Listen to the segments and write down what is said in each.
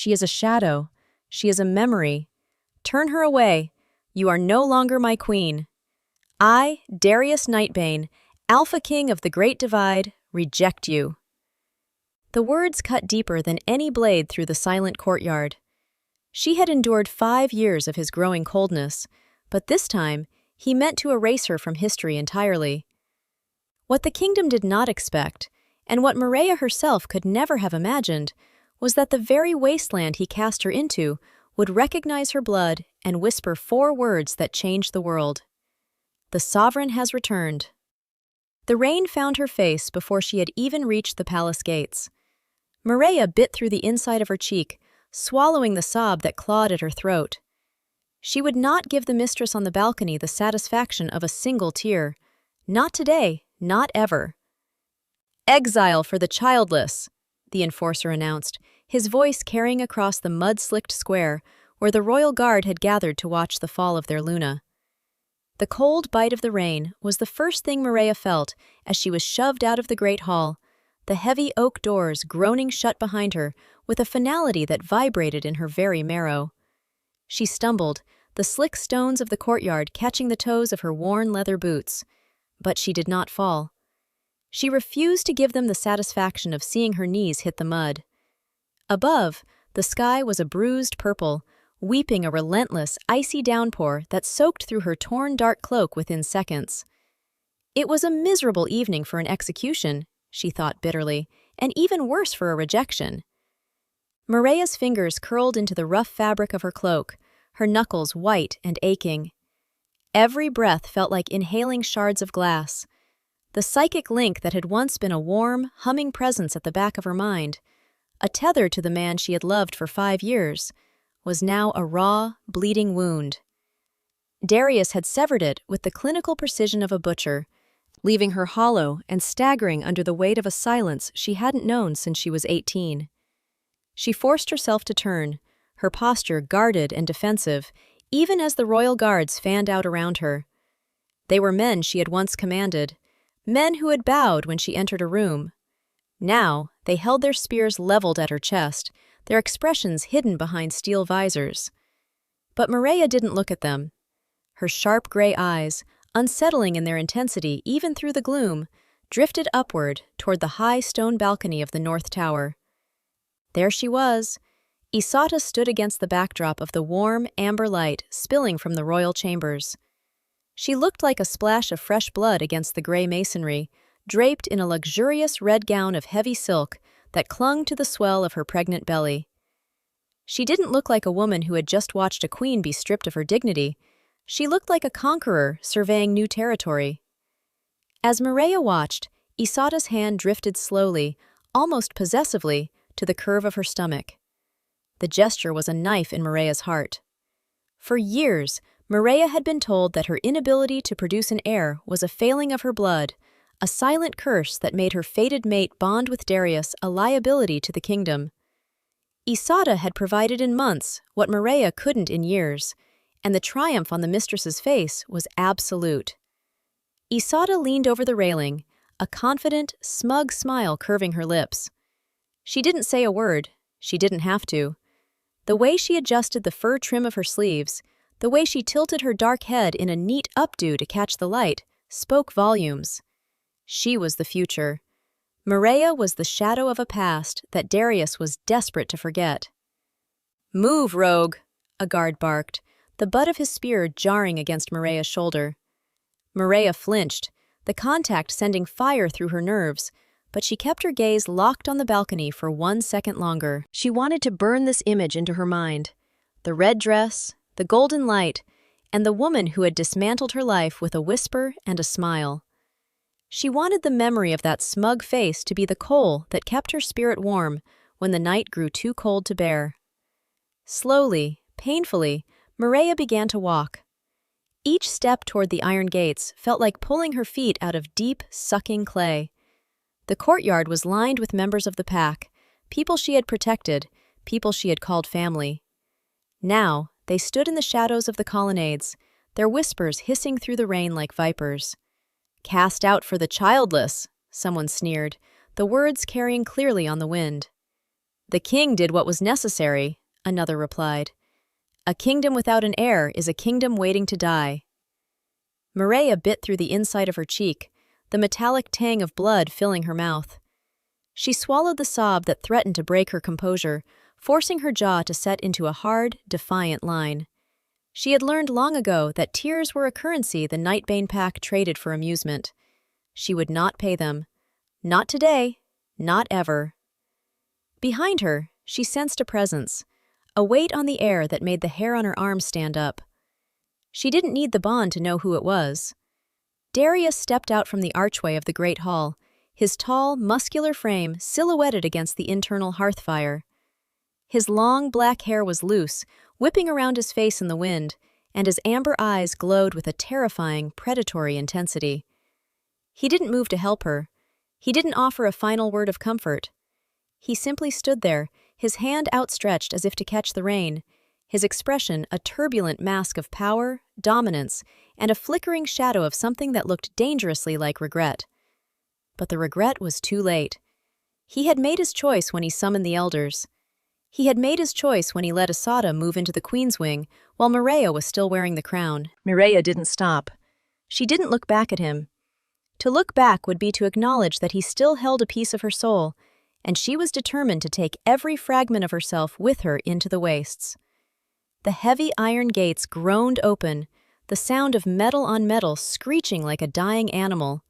She is a shadow. She is a memory. Turn her away. You are no longer my queen. I, Darius Nightbane, Alpha King of the Great Divide, reject you." The words cut deeper than any blade through the silent courtyard. She had endured 5 years of his growing coldness, but this time he meant to erase her from history entirely. What the kingdom did not expect, and what Mireya herself could never have imagined, was that the very wasteland he cast her into would recognize her blood and whisper 4 words that changed the world. "The sovereign has returned." The rain found her face before she had even reached the palace gates. Mireya bit through the inside of her cheek, swallowing the sob that clawed at her throat. She would not give the mistress on the balcony the satisfaction of a single tear. Not today, not ever. "Exile for the childless," the enforcer announced, his voice carrying across the mud-slicked square where the royal guard had gathered to watch the fall of their Luna. The cold bite of the rain was the first thing Mireya felt as she was shoved out of the great hall, the heavy oak doors groaning shut behind her with a finality that vibrated in her very marrow. She stumbled, the slick stones of the courtyard catching the toes of her worn leather boots. But she did not fall. She refused to give them the satisfaction of seeing her knees hit the mud. Above, the sky was a bruised purple, weeping a relentless, icy downpour that soaked through her torn dark cloak within seconds. It was a miserable evening for an execution, she thought bitterly, and even worse for a rejection. Mireya's fingers curled into the rough fabric of her cloak, her knuckles white and aching. Every breath felt like inhaling shards of glass. The psychic link that had once been a warm, humming presence at the back of her mind, a tether to the man she had loved for 5 years, was now a raw, bleeding wound. Darius had severed it with the clinical precision of a butcher, leaving her hollow and staggering under the weight of a silence she hadn't known since she was 18. She forced herself to turn, her posture guarded and defensive, even as the royal guards fanned out around her. They were men she had once commanded, men who had bowed when she entered a room. Now, they held their spears leveled at her chest, their expressions hidden behind steel visors. But Mireya didn't look at them. Her sharp gray eyes, unsettling in their intensity even through the gloom, drifted upward toward the high stone balcony of the North Tower. There she was. Isata stood against the backdrop of the warm, amber light spilling from the royal chambers. She looked like a splash of fresh blood against the gray masonry, draped in a luxurious red gown of heavy silk that clung to the swell of her pregnant belly. She didn't look like a woman who had just watched a queen be stripped of her dignity. She looked like a conqueror surveying new territory. As Mireya watched, Isata's hand drifted slowly, almost possessively, to the curve of her stomach. The gesture was a knife in Mireya's heart. For years, Mireya had been told that her inability to produce an heir was a failing of her blood, a silent curse that made her fated mate bond with Darius a liability to the kingdom. Isata had provided in months what Mireya couldn't in years, and the triumph on the mistress's face was absolute. Isata leaned over the railing, a confident, smug smile curving her lips. She didn't say a word. She didn't have to. The way she adjusted the fur trim of her sleeves, the way she tilted her dark head in a neat updo to catch the light, spoke volumes. She was the future. Mireya was the shadow of a past that Darius was desperate to forget. "Move, rogue," a guard barked, the butt of his spear jarring against Mireya's shoulder. Mireya flinched, the contact sending fire through her nerves, but she kept her gaze locked on the balcony for 1 second longer. She wanted to burn this image into her mind. The red dress, the golden light, and the woman who had dismantled her life with a whisper and a smile. She wanted the memory of that smug face to be the coal that kept her spirit warm when the night grew too cold to bear. Slowly, painfully, Mireya began to walk. Each step toward the iron gates felt like pulling her feet out of deep, sucking clay. The courtyard was lined with members of the pack, people she had protected, people she had called family. Now, they stood in the shadows of the colonnades, their whispers hissing through the rain like vipers. "Cast out for the childless," someone sneered, the words carrying clearly on the wind. "The king did what was necessary," another replied. "A kingdom without an heir is a kingdom waiting to die." Mireya bit through the inside of her cheek, the metallic tang of blood filling her mouth. She swallowed the sob that threatened to break her composure, forcing her jaw to set into a hard, defiant line. She had learned long ago that tears were a currency the Nightbane pack traded for amusement. She would not pay them. Not today. Not ever. Behind her, she sensed a presence, a weight on the air that made the hair on her arms stand up. She didn't need the bond to know who it was. Darius stepped out from the archway of the Great Hall, his tall, muscular frame silhouetted against the internal hearth fire. His long, black hair was loose, whipping around his face in the wind, and his amber eyes glowed with a terrifying, predatory intensity. He didn't move to help her. He didn't offer a final word of comfort. He simply stood there, his hand outstretched as if to catch the rain, his expression a turbulent mask of power, dominance, and a flickering shadow of something that looked dangerously like regret. But the regret was too late. He had made his choice when he summoned the elders. He had made his choice when he let Asada move into the Queen's Wing, while Mireya was still wearing the crown. Mireya didn't stop. She didn't look back at him. To look back would be to acknowledge that he still held a piece of her soul, and she was determined to take every fragment of herself with her into the wastes. The heavy iron gates groaned open, the sound of metal on metal screeching like a dying animal.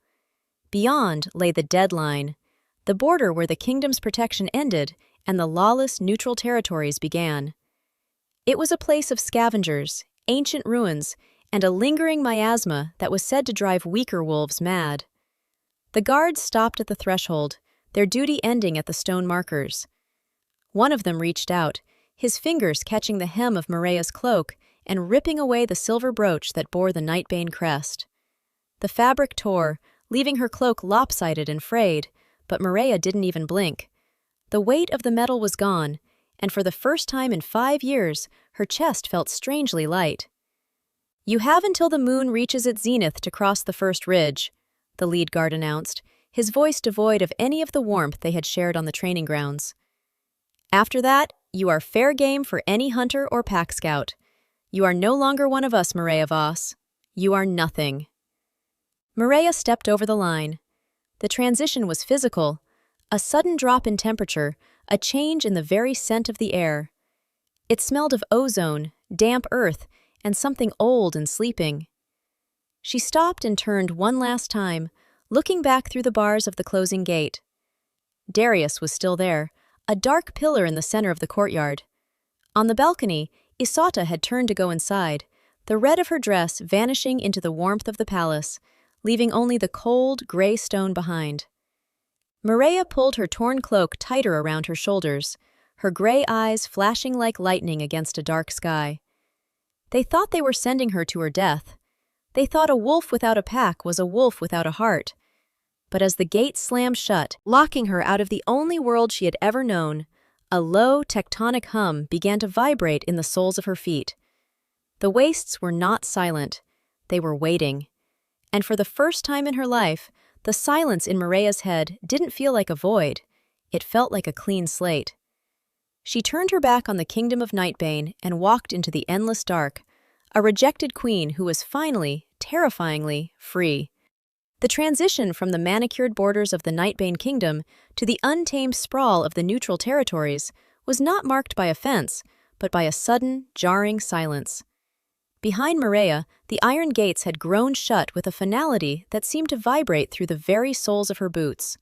Beyond lay the deadline, the border where the kingdom's protection ended and the lawless neutral territories began. It was a place of scavengers, ancient ruins, and a lingering miasma that was said to drive weaker wolves mad. The guards stopped at the threshold, their duty ending at the stone markers. One of them reached out, his fingers catching the hem of Mireya's cloak and ripping away the silver brooch that bore the Nightbane crest. The fabric tore, leaving her cloak lopsided and frayed, but Mireya didn't even blink. The weight of the metal was gone, and for the first time in 5 years, her chest felt strangely light. "You have until the moon reaches its zenith to cross the first ridge," the lead guard announced, his voice devoid of any of the warmth they had shared on the training grounds. "After that, you are fair game for any hunter or pack scout. You are no longer one of us, Mireya Voss. You are nothing." Mireya stepped over the line. The transition was physical, a sudden drop in temperature, a change in the very scent of the air. It smelled of ozone, damp earth, and something old and sleeping. She stopped and turned one last time, looking back through the bars of the closing gate. Darius was still there, a dark pillar in the center of the courtyard. On the balcony, Isata had turned to go inside, the red of her dress vanishing into the warmth of the palace, leaving only the cold, gray stone behind. Mireya pulled her torn cloak tighter around her shoulders, her gray eyes flashing like lightning against a dark sky. They thought they were sending her to her death. They thought a wolf without a pack was a wolf without a heart. But as the gate slammed shut, locking her out of the only world she had ever known, a low, tectonic hum began to vibrate in the soles of her feet. The wastes were not silent. They were waiting. And for the first time in her life, the silence in Mireya's head didn't feel like a void. It felt like a clean slate. She turned her back on the kingdom of Nightbane and walked into the endless dark, a rejected queen who was finally, terrifyingly, free. The transition from the manicured borders of the Nightbane kingdom to the untamed sprawl of the neutral territories was not marked by offense, but by a sudden, jarring silence. Behind Mireya, the iron gates had grown shut with a finality that seemed to vibrate through the very soles of her boots.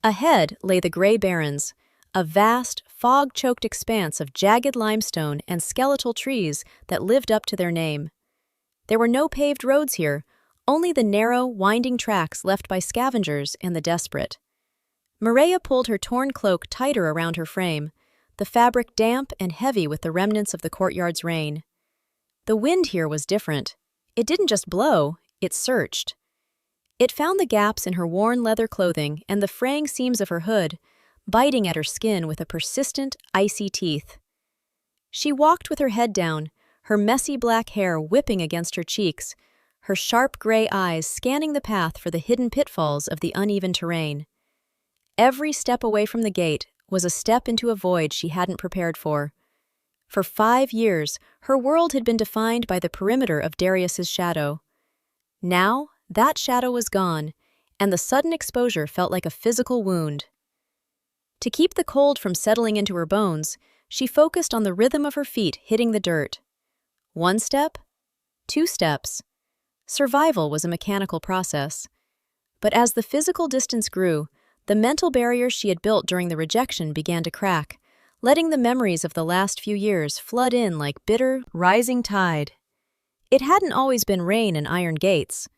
Ahead lay the Grey Barrens, a vast, fog-choked expanse of jagged limestone and skeletal trees that lived up to their name. There were no paved roads here, only the narrow, winding tracks left by scavengers and the desperate. Mireya pulled her torn cloak tighter around her frame, the fabric damp and heavy with the remnants of the courtyard's rain. The wind here was different. It didn't just blow, it searched. It found the gaps in her worn leather clothing and the fraying seams of her hood, biting at her skin with a persistent, icy teeth. She walked with her head down, her messy black hair whipping against her cheeks, her sharp gray eyes scanning the path for the hidden pitfalls of the uneven terrain. Every step away from the gate was a step into a void she hadn't prepared for. For 5 years, her world had been defined by the perimeter of Darius's shadow. Now, that shadow was gone, and the sudden exposure felt like a physical wound. To keep the cold from settling into her bones, she focused on the rhythm of her feet hitting the dirt. 1 step, 2 steps. Survival was a mechanical process. But as the physical distance grew, the mental barriers she had built during the rejection began to crack, letting the memories of the last few years flood in like bitter, rising tide. It hadn't always been rain and iron gates.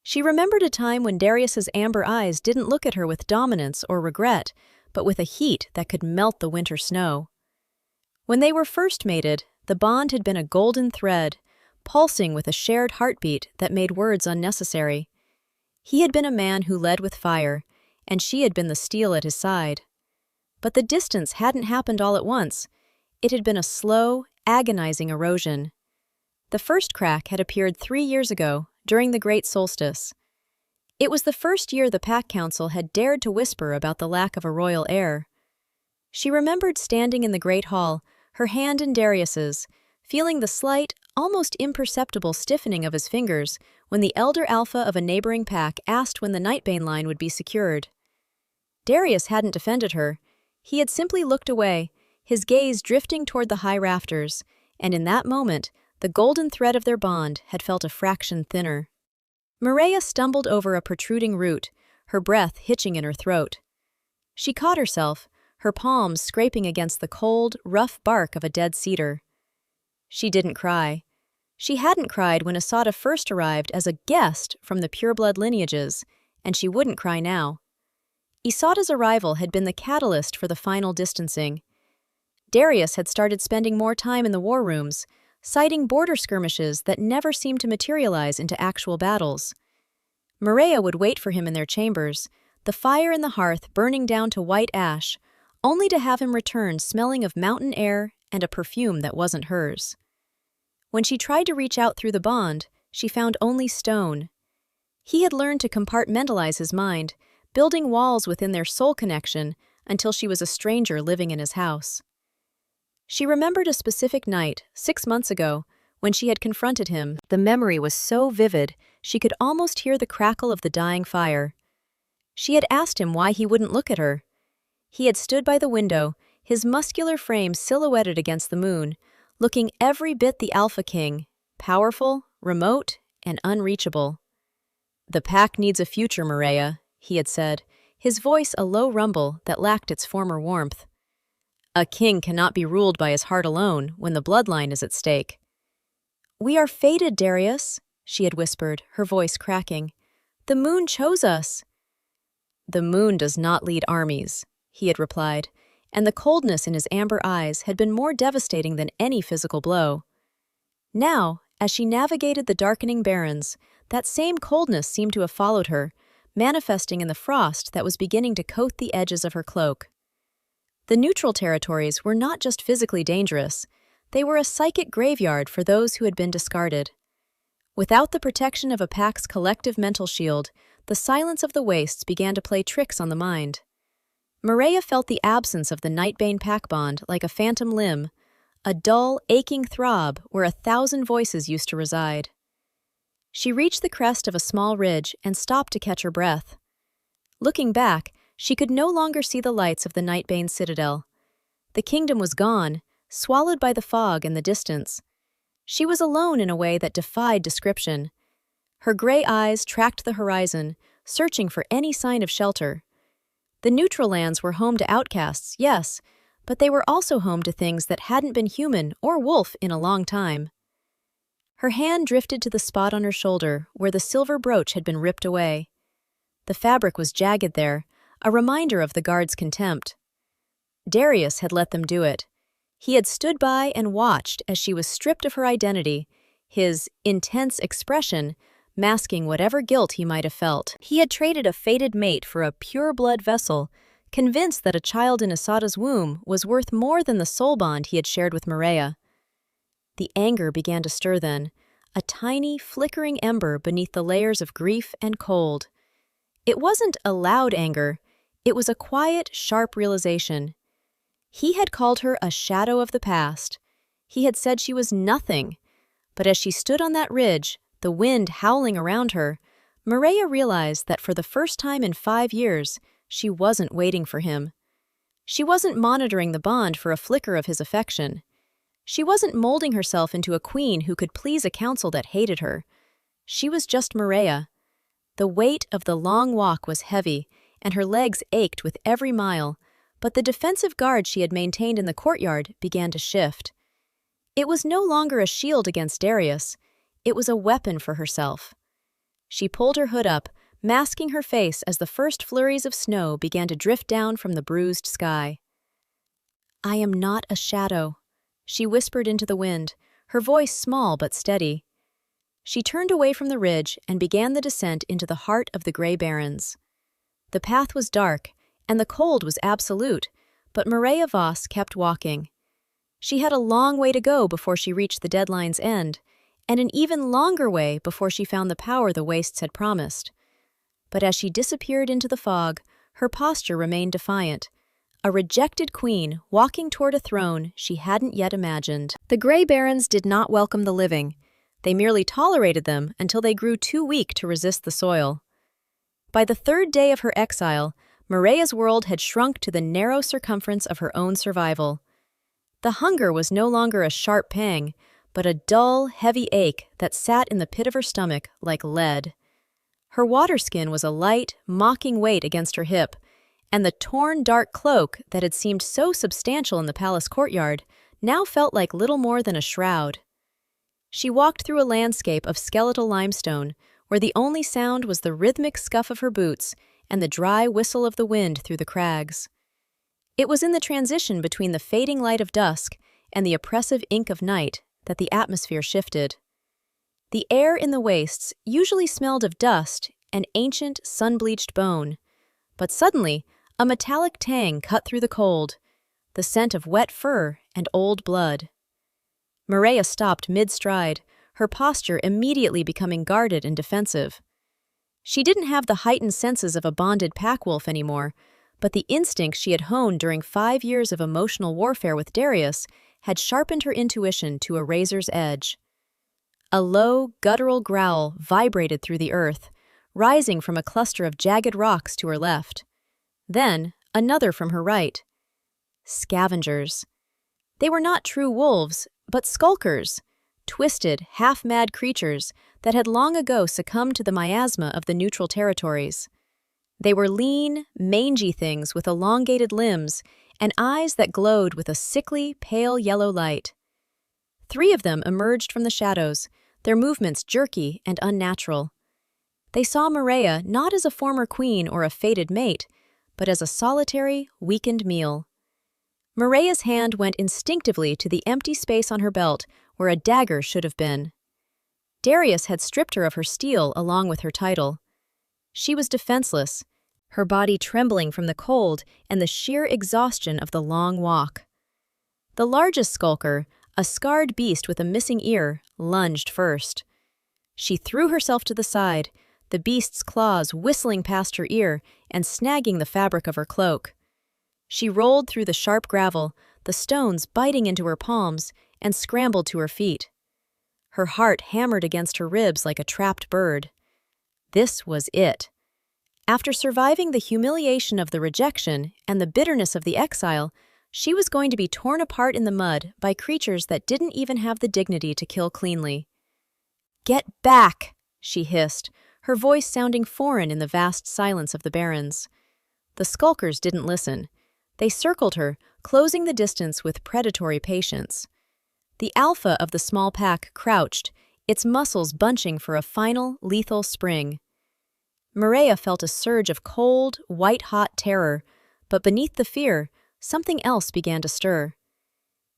She remembered a time when Darius's amber eyes didn't look at her with dominance or regret, but with a heat that could melt the winter snow. When they were first mated, the bond had been a golden thread, pulsing with a shared heartbeat that made words unnecessary. He had been a man who led with fire, and she had been the steel at his side. But the distance hadn't happened all at once. It had been a slow, agonizing erosion. The first crack had appeared 3 years ago, during the Great Solstice. It was the first year the Pack Council had dared to whisper about the lack of a royal heir. She remembered standing in the Great Hall, her hand in Darius's, feeling the slight, almost imperceptible stiffening of his fingers when the elder alpha of a neighboring pack asked when the Nightbane line would be secured. Darius hadn't defended her. He had simply looked away, his gaze drifting toward the high rafters, and in that moment, the golden thread of their bond had felt a fraction thinner. Mireya stumbled over a protruding root, her breath hitching in her throat. She caught herself, her palms scraping against the cold, rough bark of a dead cedar. She didn't cry. She hadn't cried when Asada first arrived as a guest from the pureblood lineages, and she wouldn't cry now. Asada's arrival had been the catalyst for the final distancing. Darius had started spending more time in the war rooms, citing border skirmishes that never seemed to materialize into actual battles. Mireya would wait for him in their chambers, the fire in the hearth burning down to white ash, only to have him return smelling of mountain air and a perfume that wasn't hers. When she tried to reach out through the bond, she found only stone. He had learned to compartmentalize his mind, building walls within their soul connection until she was a stranger living in his house. She remembered a specific night, 6 months ago, when she had confronted him. The memory was so vivid, she could almost hear the crackle of the dying fire. She had asked him why he wouldn't look at her. He had stood by the window, his muscular frame silhouetted against the moon, looking every bit the Alpha King, powerful, remote, and unreachable. "The pack needs a future, Mireya," he had said, his voice a low rumble that lacked its former warmth. "A king cannot be ruled by his heart alone when the bloodline is at stake." "We are fated, Darius," she had whispered, her voice cracking. "The moon chose us." "The moon does not lead armies," he had replied, and the coldness in his amber eyes had been more devastating than any physical blow. Now, as she navigated the darkening barrens, that same coldness seemed to have followed her, manifesting in the frost that was beginning to coat the edges of her cloak. The neutral territories were not just physically dangerous, they were a psychic graveyard for those who had been discarded. Without the protection of a pack's collective mental shield, the silence of the wastes began to play tricks on the mind. Mireya felt the absence of the Nightbane pack bond like a phantom limb, a dull, aching throb where 1,000 voices used to reside. She reached the crest of a small ridge and stopped to catch her breath. Looking back, she could no longer see the lights of the Nightbane citadel. The kingdom was gone, swallowed by the fog and the distance. She was alone in a way that defied description. Her gray eyes tracked the horizon, searching for any sign of shelter. The neutral lands were home to outcasts, yes, but they were also home to things that hadn't been human or wolf in a long time. Her hand drifted to the spot on her shoulder where the silver brooch had been ripped away. The fabric was jagged there, a reminder of the guards' contempt. Darius had let them do it. He had stood by and watched as she was stripped of her identity, his intense expression masking whatever guilt he might have felt. He had traded a fated mate for a pure-blood vessel, convinced that a child in Asada's womb was worth more than the soul bond he had shared with Mireya. The anger began to stir then, a tiny, flickering ember beneath the layers of grief and cold. It wasn't a loud anger. It was a quiet, sharp realization. He had called her a shadow of the past. He had said she was nothing. But as she stood on that ridge, the wind howling around her, Mireya realized that for the first time in 5 years, she wasn't waiting for him. She wasn't monitoring the bond for a flicker of his affection. She wasn't molding herself into a queen who could please a council that hated her. She was just Mireya. The weight of the long walk was heavy, and her legs ached with every mile, but the defensive guard she had maintained in the courtyard began to shift. It was no longer a shield against Darius, it was a weapon for herself. She pulled her hood up, masking her face as the first flurries of snow began to drift down from the bruised sky. "I am not a shadow," she whispered into the wind, her voice small but steady. She turned away from the ridge and began the descent into the heart of the Grey Barrens. The path was dark, and the cold was absolute, but Mireya Voss kept walking. She had a long way to go before she reached the deadline's end, and an even longer way before she found the power the wastes had promised. But as she disappeared into the fog, her posture remained defiant, a rejected queen walking toward a throne she hadn't yet imagined. The Grey Barrens did not welcome the living. They merely tolerated them until they grew too weak to resist the soil. By the 3rd day of her exile, Mireya's world had shrunk to the narrow circumference of her own survival. The hunger was no longer a sharp pang, but a dull, heavy ache that sat in the pit of her stomach like lead. Her water skin was a light, mocking weight against her hip, and the torn, dark cloak that had seemed so substantial in the palace courtyard now felt like little more than a shroud. She walked through a landscape of skeletal limestone, where the only sound was the rhythmic scuff of her boots and the dry whistle of the wind through the crags. It was in the transition between the fading light of dusk and the oppressive ink of night that the atmosphere shifted. The air in the wastes usually smelled of dust and ancient, sun-bleached bone, but suddenly a metallic tang cut through the cold, the scent of wet fur and old blood. Mireya stopped mid-stride, her posture immediately becoming guarded and defensive. She didn't have the heightened senses of a bonded pack-wolf anymore, but the instincts she had honed during 5 years of emotional warfare with Darius had sharpened her intuition to a razor's edge. A low, guttural growl vibrated through the earth, rising from a cluster of jagged rocks to her left. Then, another from her right. Scavengers. They were not true wolves, but skulkers, twisted, half-mad creatures that had long ago succumbed to the miasma of the neutral territories. They were lean, mangy things with elongated limbs and eyes that glowed with a sickly, pale yellow light. 3 of them emerged from the shadows, their movements jerky and unnatural. They saw Mireya not as a former queen or a fated mate, but as a solitary, weakened meal. Mireya's hand went instinctively to the empty space on her belt where a dagger should have been. Darius had stripped her of her steel along with her title. She was defenseless, her body trembling from the cold and the sheer exhaustion of the long walk. The largest skulker, a scarred beast with a missing ear, lunged first. She threw herself to the side, the beast's claws whistling past her ear and snagging the fabric of her cloak. She rolled through the sharp gravel, the stones biting into her palms, and scrambled to her feet. Her heart hammered against her ribs like a trapped bird. This was it. After surviving the humiliation of the rejection and the bitterness of the exile, she was going to be torn apart in the mud by creatures that didn't even have the dignity to kill cleanly. "Get back!" she hissed, her voice sounding foreign in the vast silence of the barrens. The skulkers didn't listen. They circled her, closing the distance with predatory patience. The alpha of the small pack crouched, its muscles bunching for a final, lethal spring. Mireya felt a surge of cold, white-hot terror, but beneath the fear, something else began to stir.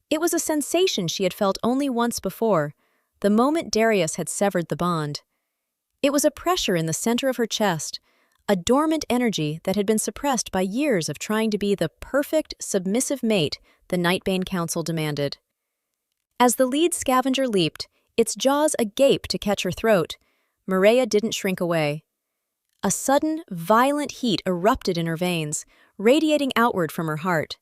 It was a sensation she had felt only once before, the moment Darius had severed the bond. It was a pressure in the center of her chest, a dormant energy that had been suppressed by years of trying to be the perfect, submissive mate the Nightbane Council demanded. As the lead scavenger leaped, its jaws agape to catch her throat, Mireya didn't shrink away. A sudden, violent heat erupted in her veins, radiating outward from her heart.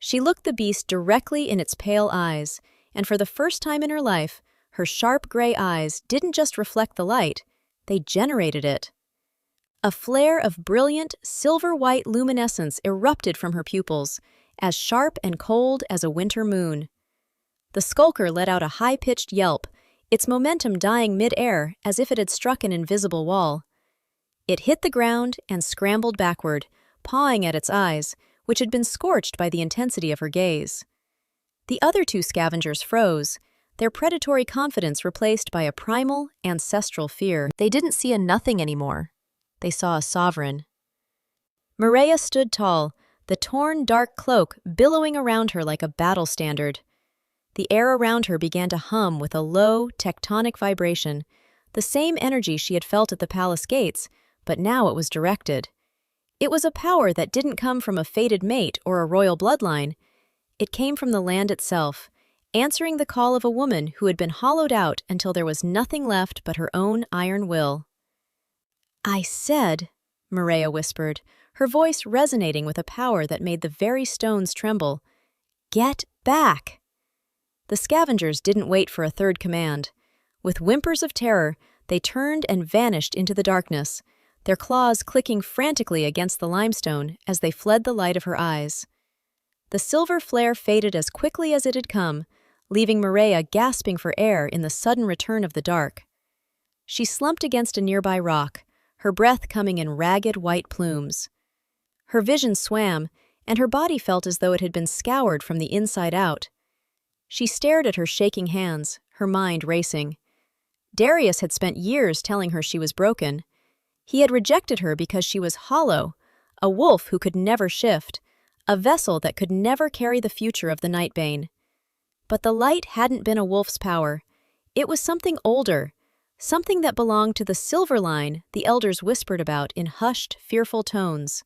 She looked the beast directly in its pale eyes, and for the first time in her life, her sharp gray eyes didn't just reflect the light, they generated it. A flare of brilliant, silver-white luminescence erupted from her pupils, as sharp and cold as a winter moon. The skulker let out a high-pitched yelp, its momentum dying mid-air as if it had struck an invisible wall. It hit the ground and scrambled backward, pawing at its eyes, which had been scorched by the intensity of her gaze. The other two scavengers froze, their predatory confidence replaced by a primal, ancestral fear. They didn't see a nothing anymore. They saw a sovereign. Mireya stood tall, the torn, dark cloak billowing around her like a battle standard. The air around her began to hum with a low, tectonic vibration, the same energy she had felt at the palace gates, but now it was directed. It was a power that didn't come from a fated mate or a royal bloodline. It came from the land itself, answering the call of a woman who had been hollowed out until there was nothing left but her own iron will. "I said," Mireya whispered, her voice resonating with a power that made the very stones tremble, "Get back!" The scavengers didn't wait for a third command. With whimpers of terror, they turned and vanished into the darkness, their claws clicking frantically against the limestone as they fled the light of her eyes. The silver flare faded as quickly as it had come, leaving Mireya gasping for air in the sudden return of the dark. She slumped against a nearby rock, her breath coming in ragged white plumes. Her vision swam, and her body felt as though it had been scoured from the inside out. She stared at her shaking hands, her mind racing. Darius had spent years telling her she was broken. He had rejected her because she was hollow, a wolf who could never shift, a vessel that could never carry the future of the Nightbane. But the light hadn't been a wolf's power. It was something older, something that belonged to the silver line the elders whispered about in hushed, fearful tones.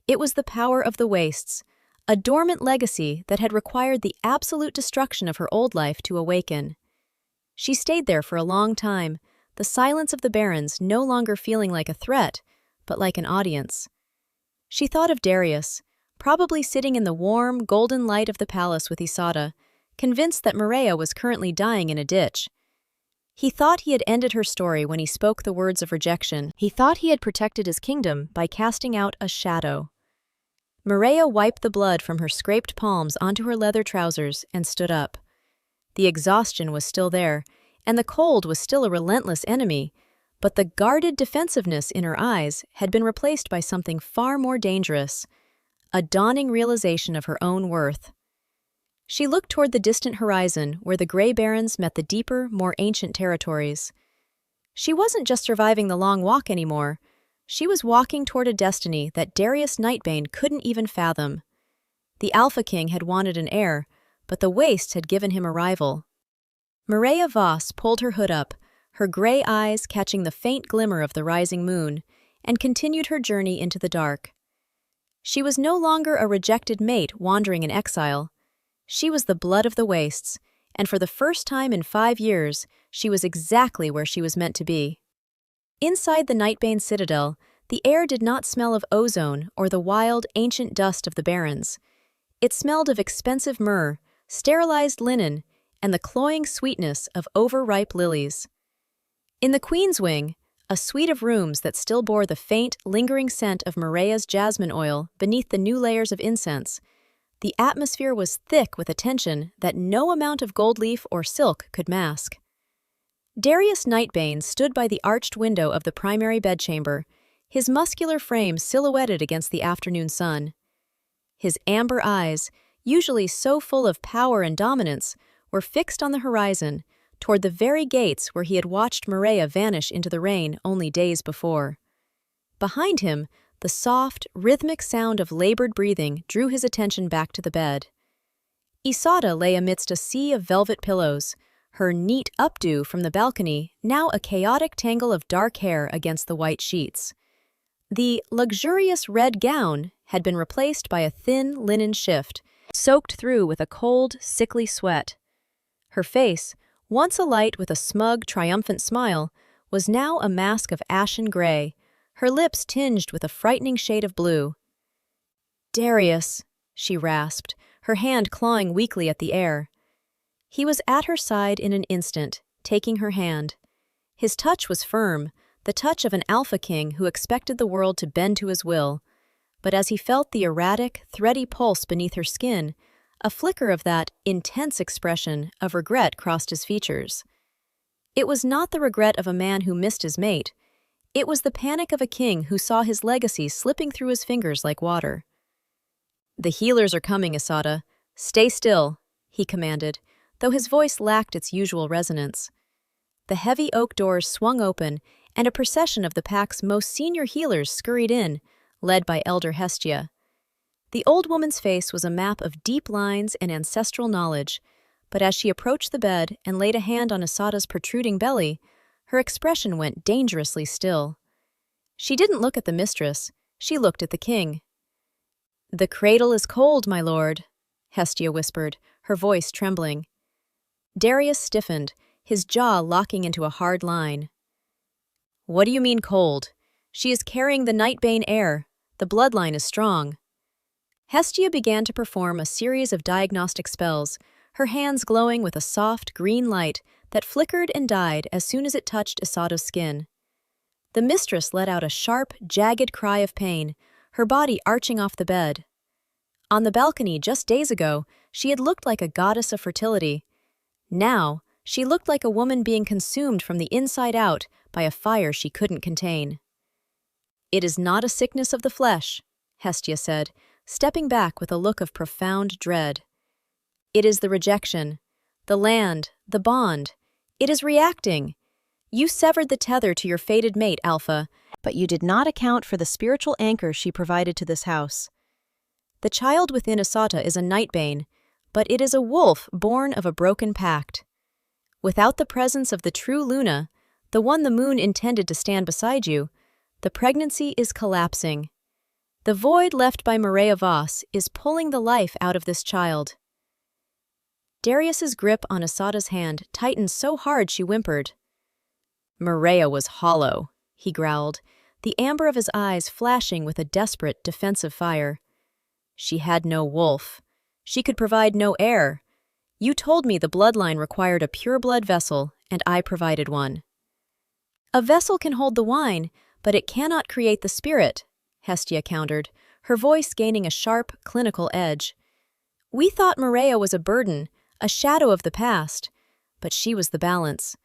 It was the power of the wastes, a dormant legacy that had required the absolute destruction of her old life to awaken. She stayed there for a long time, the silence of the Barrens no longer feeling like a threat, but like an audience. She thought of Darius, probably sitting in the warm, golden light of the palace with Isolde, convinced that Mireya was currently dying in a ditch. He thought he had ended her story when he spoke the words of rejection. He thought he had protected his kingdom by casting out a shadow. Mireya wiped the blood from her scraped palms onto her leather trousers and stood up. The exhaustion was still there, and the cold was still a relentless enemy, but the guarded defensiveness in her eyes had been replaced by something far more dangerous, a dawning realization of her own worth. She looked toward the distant horizon where the Grey Barrens met the deeper, more ancient territories. She wasn't just surviving the long walk anymore. She was walking toward a destiny that Darius Nightbane couldn't even fathom. The Alpha King had wanted an heir, but the wastes had given him a rival. Mireya Voss pulled her hood up, her gray eyes catching the faint glimmer of the rising moon, and continued her journey into the dark. She was no longer a rejected mate wandering in exile. She was the blood of the wastes, and for the first time in 5 years, she was exactly where she was meant to be. Inside the Nightbane citadel, the air did not smell of ozone or the wild, ancient dust of the Barrens. It smelled of expensive myrrh, sterilized linen, and the cloying sweetness of overripe lilies. In the Queen's Wing, a suite of rooms that still bore the faint, lingering scent of Mireya's jasmine oil beneath the new layers of incense, the atmosphere was thick with a tension that no amount of gold leaf or silk could mask. Darius Nightbane stood by the arched window of the primary bedchamber, his muscular frame silhouetted against the afternoon sun. His amber eyes, usually so full of power and dominance, were fixed on the horizon, toward the very gates where he had watched Mireya vanish into the rain only days before. Behind him, the soft, rhythmic sound of labored breathing drew his attention back to the bed. Isolde lay amidst a sea of velvet pillows, her neat updo from the balcony now a chaotic tangle of dark hair against the white sheets. The luxurious red gown had been replaced by a thin linen shift, soaked through with a cold, sickly sweat. Her face, once alight with a smug, triumphant smile, was now a mask of ashen gray, her lips tinged with a frightening shade of blue. "Darius," she rasped, her hand clawing weakly at the air. He was at her side in an instant, taking her hand. His touch was firm, the touch of an alpha king who expected the world to bend to his will. But as he felt the erratic, thready pulse beneath her skin, a flicker of that intense expression of regret crossed his features. It was not the regret of a man who missed his mate. It was the panic of a king who saw his legacy slipping through his fingers like water. "The healers are coming, Asada. Stay still," he commanded, though his voice lacked its usual resonance. The heavy oak doors swung open, and a procession of the pack's most senior healers scurried in, led by Elder Hestia. The old woman's face was a map of deep lines and ancestral knowledge, but as she approached the bed and laid a hand on Asada's protruding belly, her expression went dangerously still. She didn't look at the mistress, she looked at the king. "The cradle is cold, my lord," Hestia whispered, her voice trembling. Darius stiffened, his jaw locking into a hard line. "What do you mean cold? She is carrying the Nightbane heir. The bloodline is strong." Hestia began to perform a series of diagnostic spells, her hands glowing with a soft, green light that flickered and died as soon as it touched Asada's skin. The mistress let out a sharp, jagged cry of pain, her body arching off the bed. On the balcony just days ago, she had looked like a goddess of fertility. Now, she looked like a woman being consumed from the inside out by a fire she couldn't contain. "It is not a sickness of the flesh," Hestia said, stepping back with a look of profound dread. "It is the rejection, the land, the bond. It is reacting. You severed the tether to your fated mate, Alpha, but you did not account for the spiritual anchor she provided to this house. The child within Asata is a Nightbane, but it is a wolf born of a broken pact. Without the presence of the true Luna, the one the moon intended to stand beside you, the pregnancy is collapsing. The void left by Mireya Voss is pulling the life out of this child." Darius's grip on Asada's hand tightened so hard she whimpered. "Mireya was hollow," he growled, the amber of his eyes flashing with a desperate, defensive fire. "She had no wolf. She could provide no heir. You told me the bloodline required a pure-blood vessel, and I provided one." "A vessel can hold the wine, but it cannot create the spirit," Hestia countered, her voice gaining a sharp, clinical edge. "We thought Mireya was a burden, a shadow of the past, but she was the balance.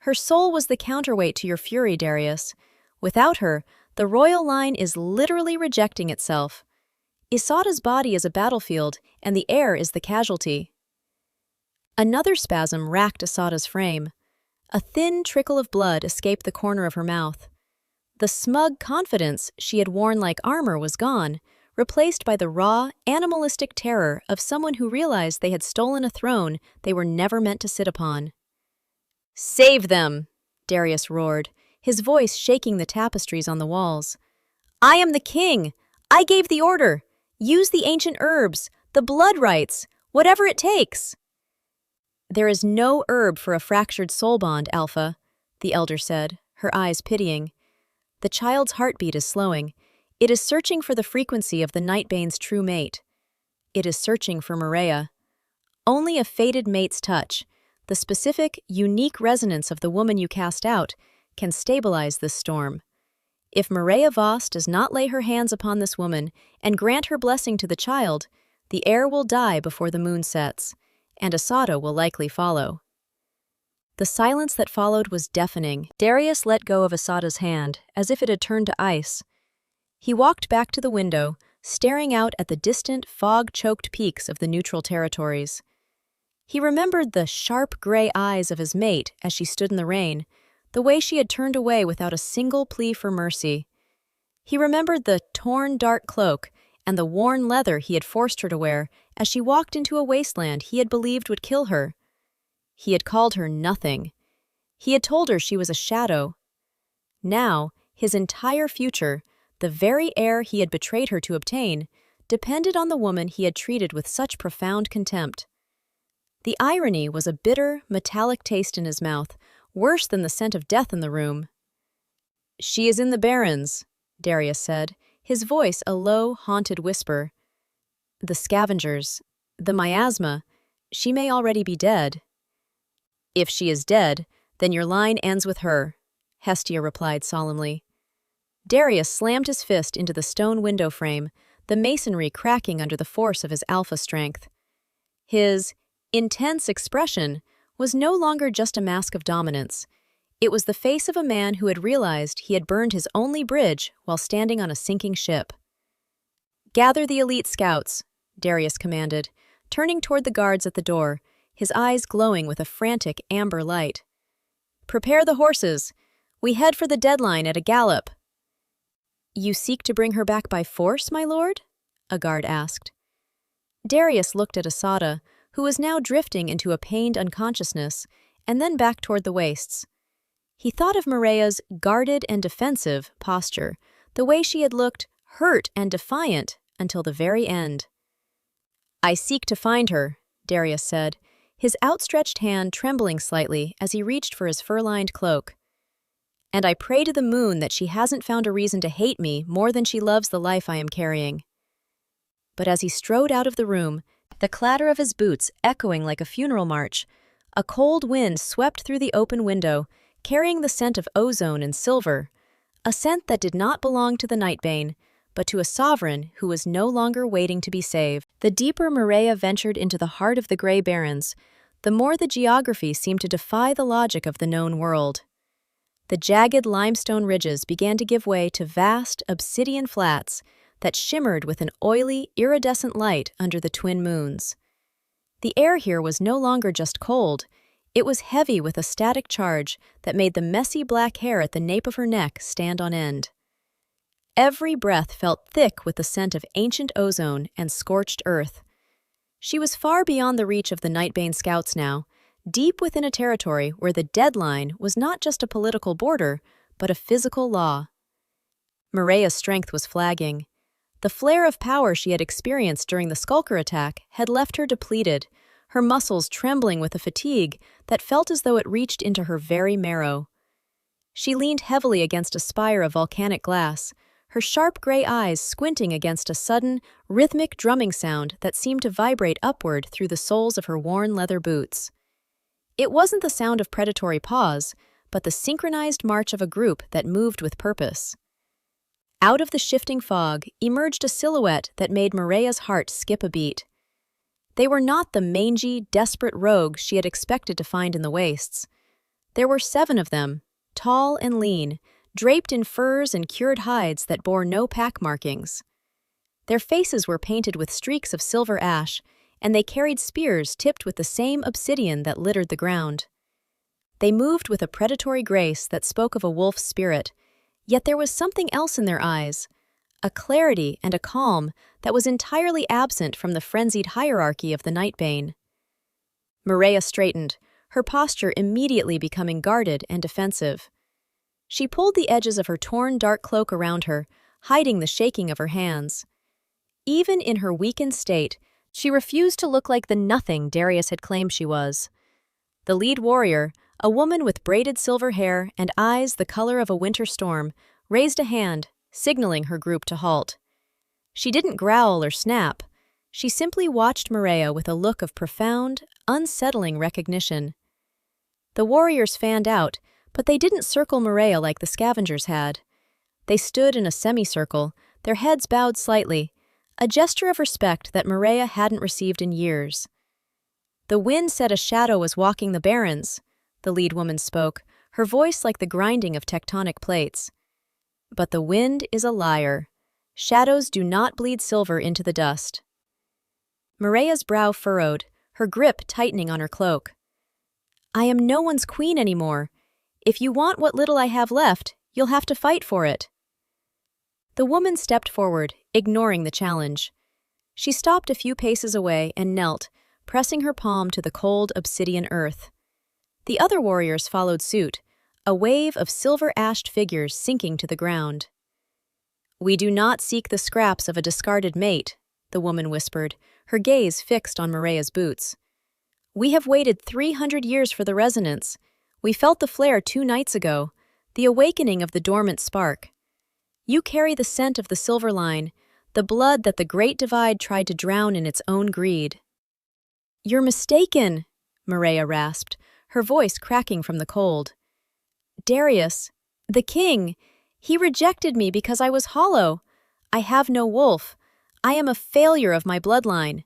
Her soul was the counterweight to your fury, Darius. Without her, the royal line is literally rejecting itself. Isada's body is a battlefield, and the heir is the casualty." Another spasm racked Asada's frame. A thin trickle of blood escaped the corner of her mouth. The smug confidence she had worn like armor was gone, replaced by the raw, animalistic terror of someone who realized they had stolen a throne they were never meant to sit upon. "Save them!" Darius roared, his voice shaking the tapestries on the walls. "I am the king! I gave the order! Use the ancient herbs, the blood rites, whatever it takes!" "There is no herb for a fractured soul bond, Alpha," the elder said, her eyes pitying. "The child's heartbeat is slowing. It is searching for the frequency of the Nightbane's true mate. It is searching for Mireya. Only a fated mate's touch, the specific, unique resonance of the woman you cast out, can stabilize this storm. If Mireya Voss does not lay her hands upon this woman and grant her blessing to the child, the heir will die before the moon sets, and Asada will likely follow." The silence that followed was deafening. Darius let go of Asada's hand, as if it had turned to ice. He walked back to the window, staring out at the distant, fog-choked peaks of the neutral territories. He remembered the sharp gray eyes of his mate as she stood in the rain, the way she had turned away without a single plea for mercy. He remembered the torn dark cloak and the worn leather he had forced her to wear as she walked into a wasteland he had believed would kill her. He had called her nothing. He had told her she was a shadow. Now, his entire future, the very heir he had betrayed her to obtain, depended on the woman he had treated with such profound contempt. The irony was a bitter, metallic taste in his mouth, worse than the scent of death in the room. "She is in the Barrens," Darius said, his voice a low, haunted whisper. "The scavengers," The miasma, she may already be dead. If she is dead, then your line ends with her, Hestia replied solemnly. Darius slammed his fist into the stone window frame, the masonry cracking under the force of his alpha strength. His intense expression was no longer just a mask of dominance. It was the face of a man who had realized he had burned his only bridge while standing on a sinking ship. Gather the elite scouts, Darius commanded, turning toward the guards at the door, his eyes glowing with a frantic amber light. Prepare the horses. We head for the deadline at a gallop. You seek to bring her back by force, my lord? A guard asked. Darius looked at Asada, who was now drifting into a pained unconsciousness, and then back toward the wastes. He thought of Mireya's guarded and defensive posture, the way she had looked hurt and defiant until the very end. I seek to find her, Darius said, his outstretched hand trembling slightly as he reached for his fur-lined cloak. And I pray to the moon that she hasn't found a reason to hate me more than she loves the life I am carrying. But as he strode out of the room, the clatter of his boots echoing like a funeral march, a cold wind swept through the open window, carrying the scent of ozone and silver, a scent that did not belong to the Nightbane, but to a sovereign who was no longer waiting to be saved. The deeper Mireya ventured into the heart of the Grey Barrens, the more the geography seemed to defy the logic of the known world. The jagged limestone ridges began to give way to vast, obsidian flats that shimmered with an oily, iridescent light under the twin moons. The air here was no longer just cold, it was heavy with a static charge that made the messy black hair at the nape of her neck stand on end. Every breath felt thick with the scent of ancient ozone and scorched earth. She was far beyond the reach of the Nightbane scouts now, deep within a territory where the deadline was not just a political border, but a physical law. Mireya's strength was flagging. The flare of power she had experienced during the Skulker attack had left her depleted, her muscles trembling with a fatigue that felt as though it reached into her very marrow. She leaned heavily against a spire of volcanic glass, her sharp gray eyes squinting against a sudden, rhythmic drumming sound that seemed to vibrate upward through the soles of her worn leather boots. It wasn't the sound of predatory paws, but the synchronized march of a group that moved with purpose. Out of the shifting fog emerged a silhouette that made Mireya's heart skip a beat. They were not the mangy, desperate rogues she had expected to find in the wastes. There were 7 of them, tall and lean, draped in furs and cured hides that bore no pack markings. Their faces were painted with streaks of silver ash, and they carried spears tipped with the same obsidian that littered the ground. They moved with a predatory grace that spoke of a wolf's spirit, yet there was something else in their eyes, a clarity and a calm that was entirely absent from the frenzied hierarchy of the Nightbane. Mireya straightened, her posture immediately becoming guarded and defensive. She pulled the edges of her torn dark cloak around her, hiding the shaking of her hands. Even in her weakened state, she refused to look like the nothing Darius had claimed she was. The lead warrior, a woman with braided silver hair and eyes the color of a winter storm, raised a hand, signaling her group to halt. She didn't growl or snap. She simply watched Mireya with a look of profound, unsettling recognition. The warriors fanned out, but they didn't circle Mireya like the scavengers had. They stood in a semicircle, their heads bowed slightly, a gesture of respect that Mireya hadn't received in years. The wind said a shadow was walking the barrens, the lead woman spoke, her voice like the grinding of tectonic plates. But the wind is a liar. Shadows do not bleed silver into the dust. Mireya's brow furrowed, her grip tightening on her cloak. I am no one's queen anymore. If you want what little I have left, you'll have to fight for it. The woman stepped forward, ignoring the challenge. She stopped a few paces away and knelt, pressing her palm to the cold obsidian earth. The other warriors followed suit, a wave of silver-ashed figures sinking to the ground. We do not seek the scraps of a discarded mate, the woman whispered, her gaze fixed on Mireya's boots. We have waited 300 years for the resonance. We felt the flare 2 nights ago, the awakening of the dormant spark. You carry the scent of the silver line, the blood that the Great Divide tried to drown in its own greed. "You're mistaken," Mireya rasped, her voice cracking from the cold. "Darius, the king, he rejected me because I was hollow. I have no wolf. I am a failure of my bloodline."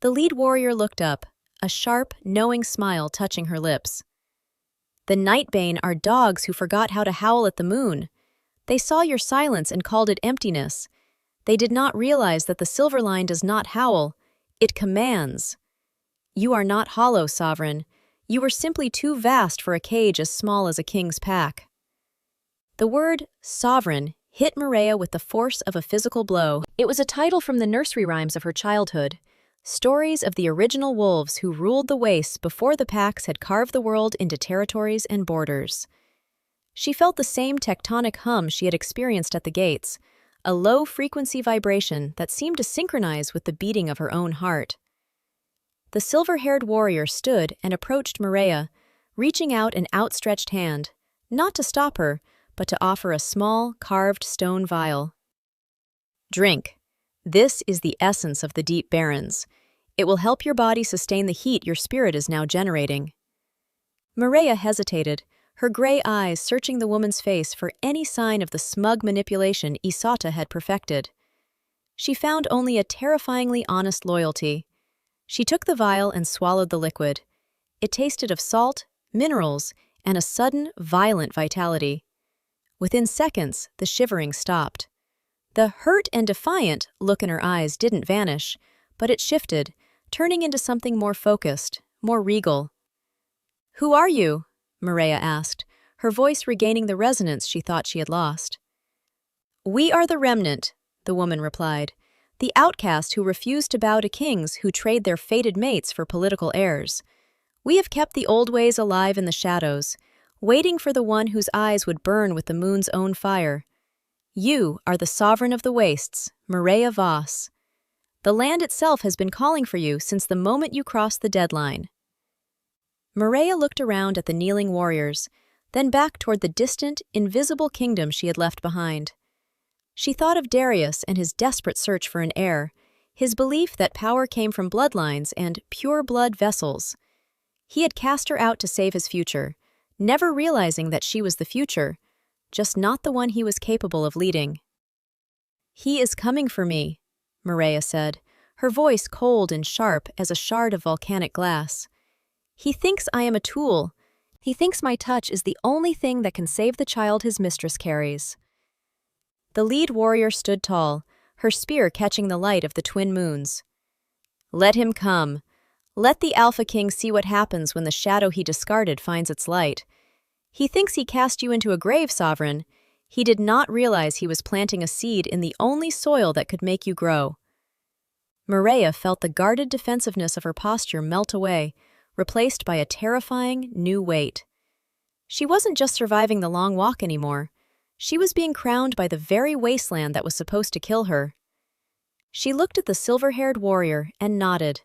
The lead warrior looked up, a sharp, knowing smile touching her lips. "The Nightbane are dogs who forgot how to howl at the moon. They saw your silence and called it emptiness. They did not realize that the silver line does not howl, it commands. You are not hollow, sovereign. You were simply too vast for a cage as small as a king's pack." The word sovereign hit Mireya with the force of a physical blow. It was a title from the nursery rhymes of her childhood, stories of the original wolves who ruled the wastes before the packs had carved the world into territories and borders. She felt the same tectonic hum she had experienced at the gates, a low-frequency vibration that seemed to synchronize with the beating of her own heart. The silver-haired warrior stood and approached Mireya, reaching out an outstretched hand, not to stop her, but to offer a small, carved stone vial. "Drink. This is the essence of the deep barrens. It will help your body sustain the heat your spirit is now generating." Mireya hesitated, her gray eyes searching the woman's face for any sign of the smug manipulation Isata had perfected. She found only a terrifyingly honest loyalty. She took the vial and swallowed the liquid. It tasted of salt, minerals, and a sudden, violent vitality. Within seconds, the shivering stopped. The hurt and defiant look in her eyes didn't vanish, but it shifted, turning into something more focused, more regal. "Who are you?" Mireya asked, her voice regaining the resonance she thought she had lost. "We are the remnant," the woman replied, "the outcast who refuse to bow to kings who trade their fated mates for political heirs. We have kept the old ways alive in the shadows, waiting for the one whose eyes would burn with the moon's own fire. You are the sovereign of the wastes, Mireya Voss. The land itself has been calling for you since the moment you crossed the deadline." Mireya looked around at the kneeling warriors, then back toward the distant, invisible kingdom she had left behind. She thought of Darius and his desperate search for an heir, his belief that power came from bloodlines and pure-blood vessels. He had cast her out to save his future, never realizing that she was the future, just not the one he was capable of leading. "He is coming for me," Mireya said, her voice cold and sharp as a shard of volcanic glass. "He thinks I am a tool. He thinks my touch is the only thing that can save the child his mistress carries." The lead warrior stood tall, her spear catching the light of the twin moons. "Let him come. Let the Alpha King see what happens when the shadow he discarded finds its light. He thinks he cast you into a grave, Sovereign. He did not realize he was planting a seed in the only soil that could make you grow." Mireya felt the guarded defensiveness of her posture melt away, replaced by a terrifying, new weight. She wasn't just surviving the long walk anymore. She was being crowned by the very wasteland that was supposed to kill her. She looked at the silver-haired warrior and nodded.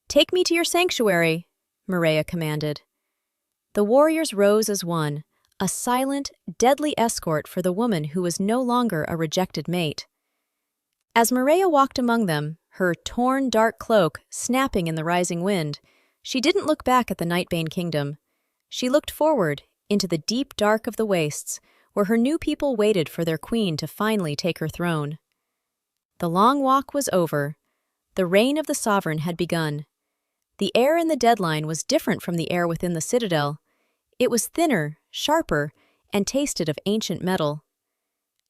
"Take me to your sanctuary," Mireya commanded. The warriors rose as one, a silent, deadly escort for the woman who was no longer a rejected mate. As Mireya walked among them, her torn, dark cloak snapping in the rising wind, she didn't look back at the Nightbane kingdom. She looked forward, into the deep dark of the wastes, where her new people waited for their queen to finally take her throne. The long walk was over. The reign of the sovereign had begun. The air in the deadline was different from the air within the citadel. It was thinner, sharper, and tasted of ancient metal.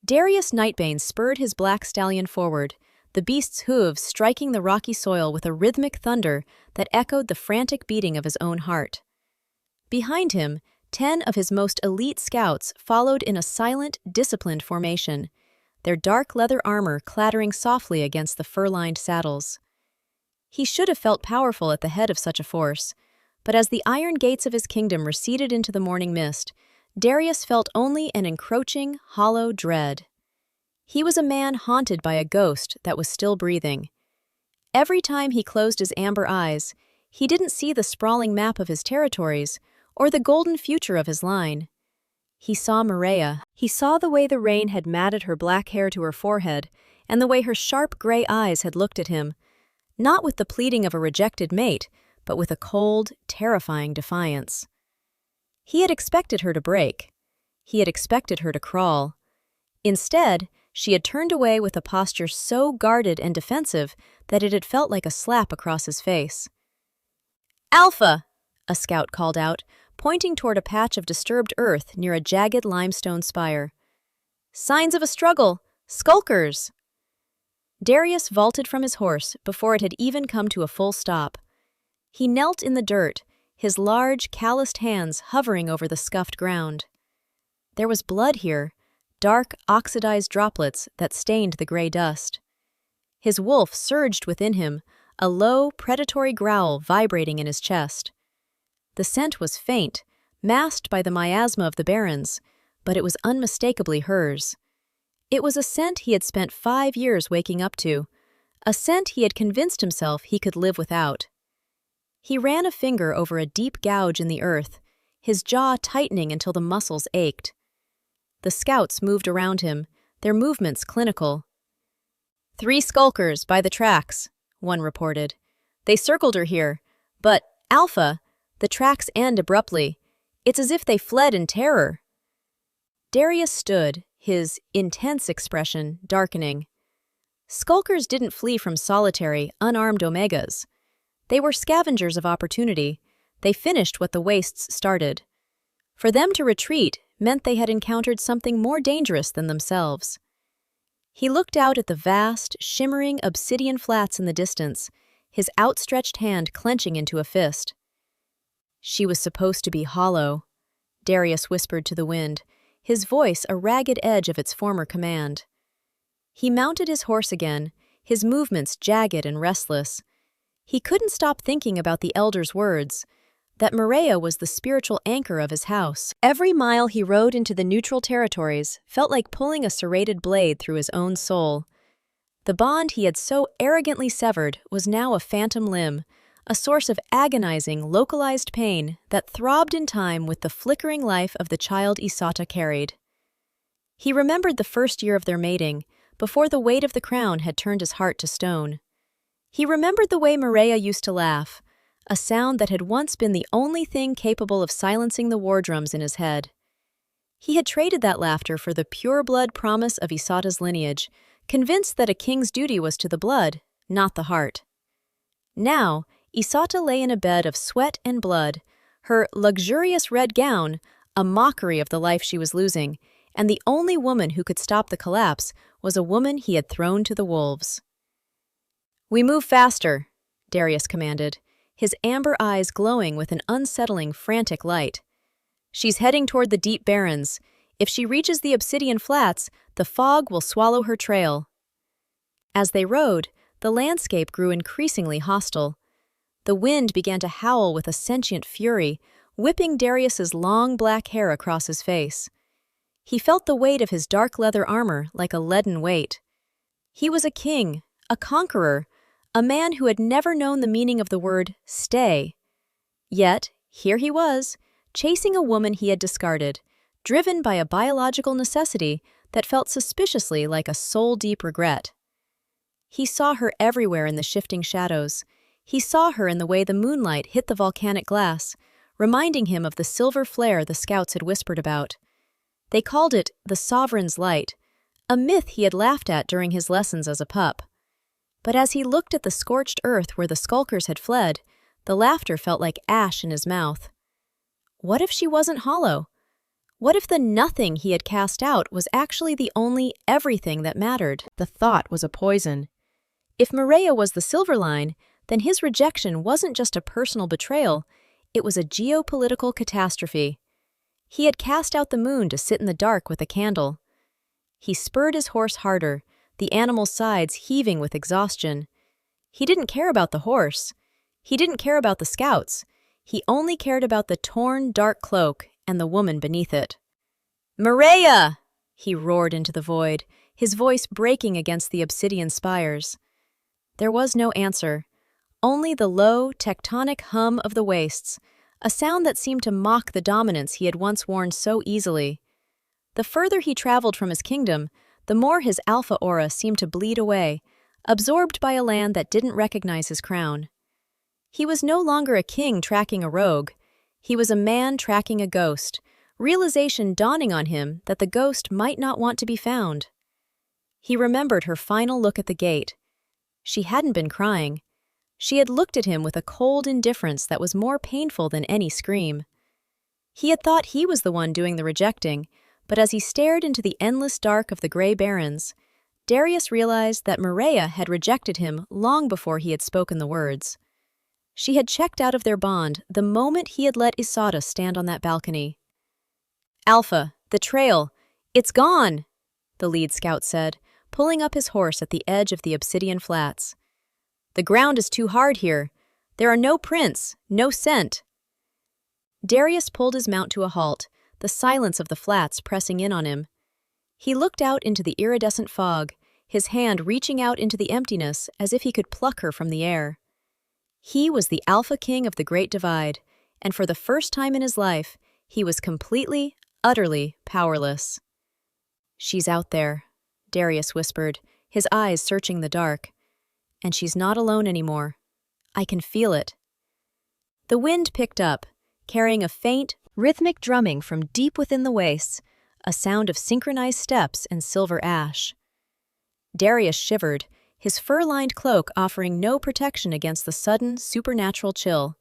Darius Nightbane spurred his black stallion forward, the beast's hooves striking the rocky soil with a rhythmic thunder that echoed the frantic beating of his own heart. Behind him, 10 of his most elite scouts followed in a silent, disciplined formation, their dark leather armor clattering softly against the fur-lined saddles. He should have felt powerful at the head of such a force, but as the iron gates of his kingdom receded into the morning mist, Darius felt only an encroaching, hollow dread. He was a man haunted by a ghost that was still breathing. Every time he closed his amber eyes, he didn't see the sprawling map of his territories or the golden future of his line. He saw Mireya. He saw the way the rain had matted her black hair to her forehead and the way her sharp gray eyes had looked at him. not with the pleading of a rejected mate, but with a cold, terrifying defiance. He had expected her to break. He had expected her to crawl. Instead, she had turned away with a posture so guarded and defensive that it had felt like a slap across his face. "Alpha!" a scout called out, pointing toward a patch of disturbed earth near a jagged limestone spire. "Signs of a struggle! Skulkers!" Darius vaulted from his horse before it had even come to a full stop. He knelt in the dirt, his large, calloused hands hovering over the scuffed ground. There was blood here, dark, oxidized droplets that stained the gray dust. His wolf surged within him, a low, predatory growl vibrating in his chest. The scent was faint, masked by the miasma of the barrens, but it was unmistakably hers. It was a scent he had spent 5 years waking up to, a scent he had convinced himself he could live without. He ran a finger over a deep gouge in the earth, his jaw tightening until the muscles ached. The scouts moved around him, their movements clinical. "3 skulkers by the tracks," one reported. "They circled her here, but, Alpha, the tracks end abruptly. It's as if they fled in terror." Darius stood, his intense expression darkening. Skulkers didn't flee from solitary, unarmed omegas. They were scavengers of opportunity. They finished what the wastes started. For them to retreat meant they had encountered something more dangerous than themselves. He looked out at the vast, shimmering obsidian flats in the distance, his outstretched hand clenching into a fist. "She was supposed to be hollow," Darius whispered to the wind, his voice a ragged edge of its former command. He mounted his horse again, his movements jagged and restless. He couldn't stop thinking about the elder's words, that Mireya was the spiritual anchor of his house. Every mile he rode into the neutral territories felt like pulling a serrated blade through his own soul. The bond he had so arrogantly severed was now a phantom limb, a source of agonizing, localized pain that throbbed in time with the flickering life of the child Isata carried. He remembered the first year of their mating, before the weight of the crown had turned his heart to stone. He remembered the way Mireya used to laugh, a sound that had once been the only thing capable of silencing the war drums in his head. He had traded that laughter for the pure-blood promise of Isata's lineage, convinced that a king's duty was to the blood, not the heart. Now, Isata lay in a bed of sweat and blood, her luxurious red gown a mockery of the life she was losing, and the only woman who could stop the collapse was a woman he had thrown to the wolves. "We move faster," Darius commanded, his amber eyes glowing with an unsettling, frantic light. "She's heading toward the deep barrens. If she reaches the obsidian flats, the fog will swallow her trail." As they rode, the landscape grew increasingly hostile. The wind began to howl with a sentient fury, whipping Darius's long black hair across his face. He felt the weight of his dark leather armor like a leaden weight. He was a king, a conqueror, a man who had never known the meaning of the word stay. Yet, here he was, chasing a woman he had discarded, driven by a biological necessity that felt suspiciously like a soul-deep regret. He saw her everywhere in the shifting shadows. He saw her in the way the moonlight hit the volcanic glass, reminding him of the silver flare the scouts had whispered about. They called it the Sovereign's Light, a myth he had laughed at during his lessons as a pup. But as he looked at the scorched earth where the skulkers had fled, the laughter felt like ash in his mouth. What if she wasn't hollow? What if the nothing he had cast out was actually the only everything that mattered? The thought was a poison. If Mireya was the silver line, then his rejection wasn't just a personal betrayal, it was a geopolitical catastrophe. He had cast out the moon to sit in the dark with a candle. He spurred his horse harder, the animal's sides heaving with exhaustion. He didn't care about the horse. He didn't care about the scouts. He only cared about the torn, dark cloak and the woman beneath it. "Mireya!" he roared into the void, his voice breaking against the obsidian spires. There was no answer, only the low, tectonic hum of the wastes, a sound that seemed to mock the dominance he had once worn so easily. The further he traveled from his kingdom, the more his alpha aura seemed to bleed away, absorbed by a land that didn't recognize his crown. He was no longer a king tracking a rogue. He was a man tracking a ghost, realization dawning on him that the ghost might not want to be found. He remembered her final look at the gate. She hadn't been crying. She had looked at him with a cold indifference that was more painful than any scream. He had thought he was the one doing the rejecting, but as he stared into the endless dark of the Grey Barrens, Darius realized that Mireya had rejected him long before he had spoken the words. She had checked out of their bond the moment he had let Isata stand on that balcony. "Alpha, the trail, it's gone," the lead scout said, pulling up his horse at the edge of the obsidian flats. "The ground is too hard here. There are no prints, no scent." Darius pulled his mount to a halt, the silence of the flats pressing in on him. He looked out into the iridescent fog, his hand reaching out into the emptiness as if he could pluck her from the air. He was the Alpha King of the Great Divide, and for the first time in his life, he was completely, utterly powerless. "She's out there," Darius whispered, his eyes searching the dark. "And she's not alone anymore. I can feel it." The wind picked up, carrying a faint, rhythmic drumming from deep within the wastes, a sound of synchronized steps and silver ash. Darius shivered, his fur-lined cloak offering no protection against the sudden, supernatural chill.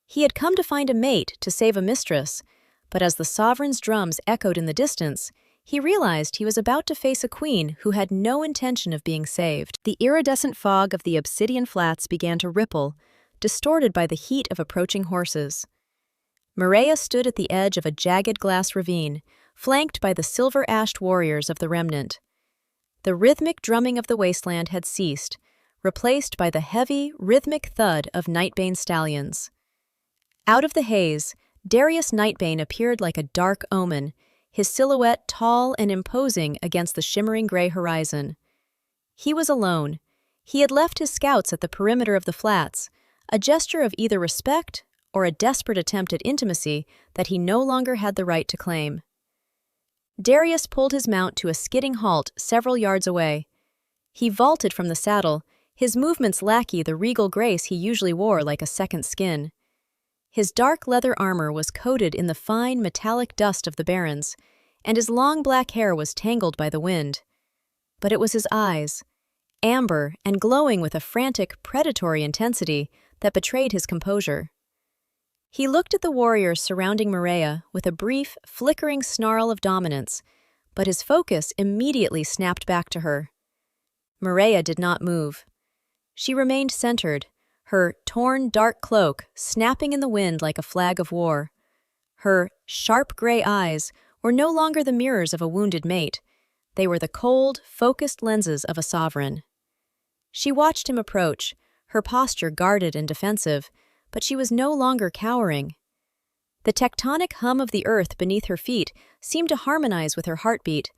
He had come to find a mate to save a mistress, but as the sovereign's drums echoed in the distance, he realized he was about to face a queen who had no intention of being saved. The iridescent fog of the obsidian flats began to ripple, distorted by the heat of approaching horses. Mireya stood at the edge of a jagged glass ravine, flanked by the silver-ashed warriors of the remnant. The rhythmic drumming of the wasteland had ceased, replaced by the heavy, rhythmic thud of Nightbane stallions. Out of the haze, Darius Nightbane appeared like a dark omen, his silhouette tall and imposing against the shimmering gray horizon. He was alone. He had left his scouts at the perimeter of the flats, a gesture of either respect or a desperate attempt at intimacy that he no longer had the right to claim. Darius pulled his mount to a skidding halt several yards away. He vaulted from the saddle, his movements lacking the regal grace he usually wore like a second skin. His dark leather armor was coated in the fine, metallic dust of the barrens, and his long black hair was tangled by the wind. But it was his eyes, amber and glowing with a frantic, predatory intensity that betrayed his composure. He looked at the warriors surrounding Mireya with a brief, flickering snarl of dominance, but his focus immediately snapped back to her. Mireya did not move. She remained centered, her torn, dark cloak snapping in the wind like a flag of war. Her sharp gray eyes were no longer the mirrors of a wounded mate. They were the cold, focused lenses of a sovereign. She watched him approach, her posture guarded and defensive, but she was no longer cowering. The tectonic hum of the earth beneath her feet seemed to harmonize with her heartbeat,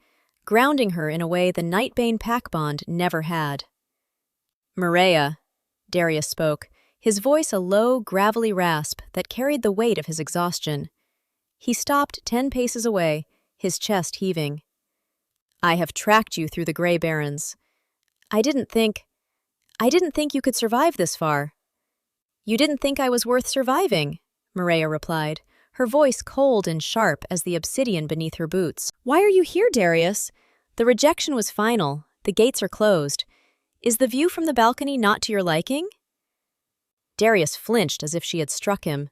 grounding her in a way the Nightbane pack bond never had. "Mireya," Darius spoke, his voice a low, gravelly rasp that carried the weight of his exhaustion. He stopped 10 paces away, his chest heaving. "I have tracked you through the Grey Barrens. I didn't think you could survive this far." "You didn't think I was worth surviving," Mireya replied, her voice cold and sharp as the obsidian beneath her boots. "Why are you here, Darius? The rejection was final. The gates are closed. Is the view from the balcony not to your liking?" Darius flinched as if she had struck him.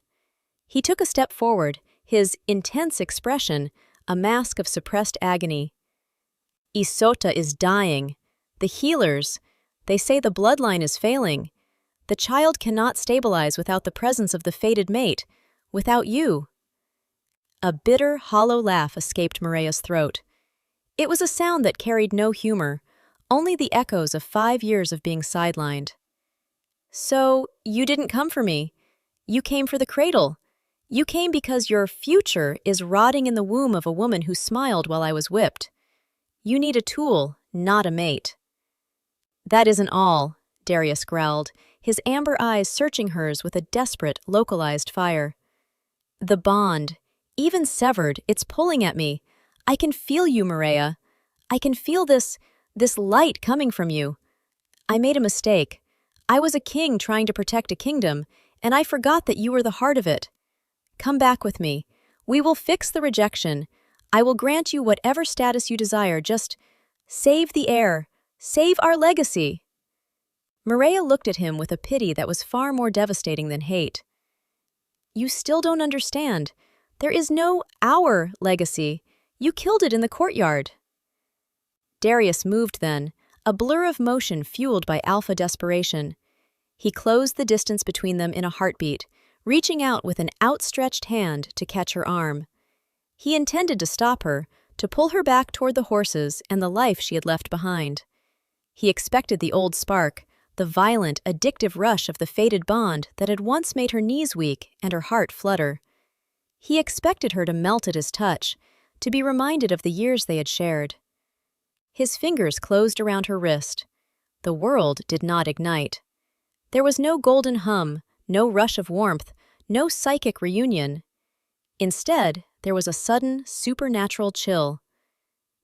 He took a step forward, his intense expression a mask of suppressed agony. "Isota is dying. The healers, they say the bloodline is failing. The child cannot stabilize without the presence of the fated mate, without you." A bitter, hollow laugh escaped Mireya's throat. It was a sound that carried no humor, only the echoes of 5 years of being sidelined. "So, you didn't come for me. You came for the cradle. You came because your future is rotting in the womb of a woman who smiled while I was whipped. You need a tool, not a mate." "That isn't all," Darius growled, his amber eyes searching hers with a desperate, localized fire. "The bond, even severed, it's pulling at me. I can feel you, Mireya. I can feel this light coming from you. I made a mistake. I was a king trying to protect a kingdom, and I forgot that you were the heart of it. Come back with me. We will fix the rejection. I will grant you whatever status you desire, just save the heir. Save our legacy." Mireya looked at him with a pity that was far more devastating than hate. "You still don't understand. There is no our legacy. You killed it in the courtyard." Darius moved then, a blur of motion fueled by alpha desperation. He closed the distance between them in a heartbeat, reaching out with an outstretched hand to catch her arm. He intended to stop her, to pull her back toward the horses and the life she had left behind. He expected the old spark, the violent, addictive rush of the fated bond that had once made her knees weak and her heart flutter. He expected her to melt at his touch, to be reminded of the years they had shared. His fingers closed around her wrist. The world did not ignite. There was no golden hum, no rush of warmth, no psychic reunion. Instead, there was a sudden, supernatural chill.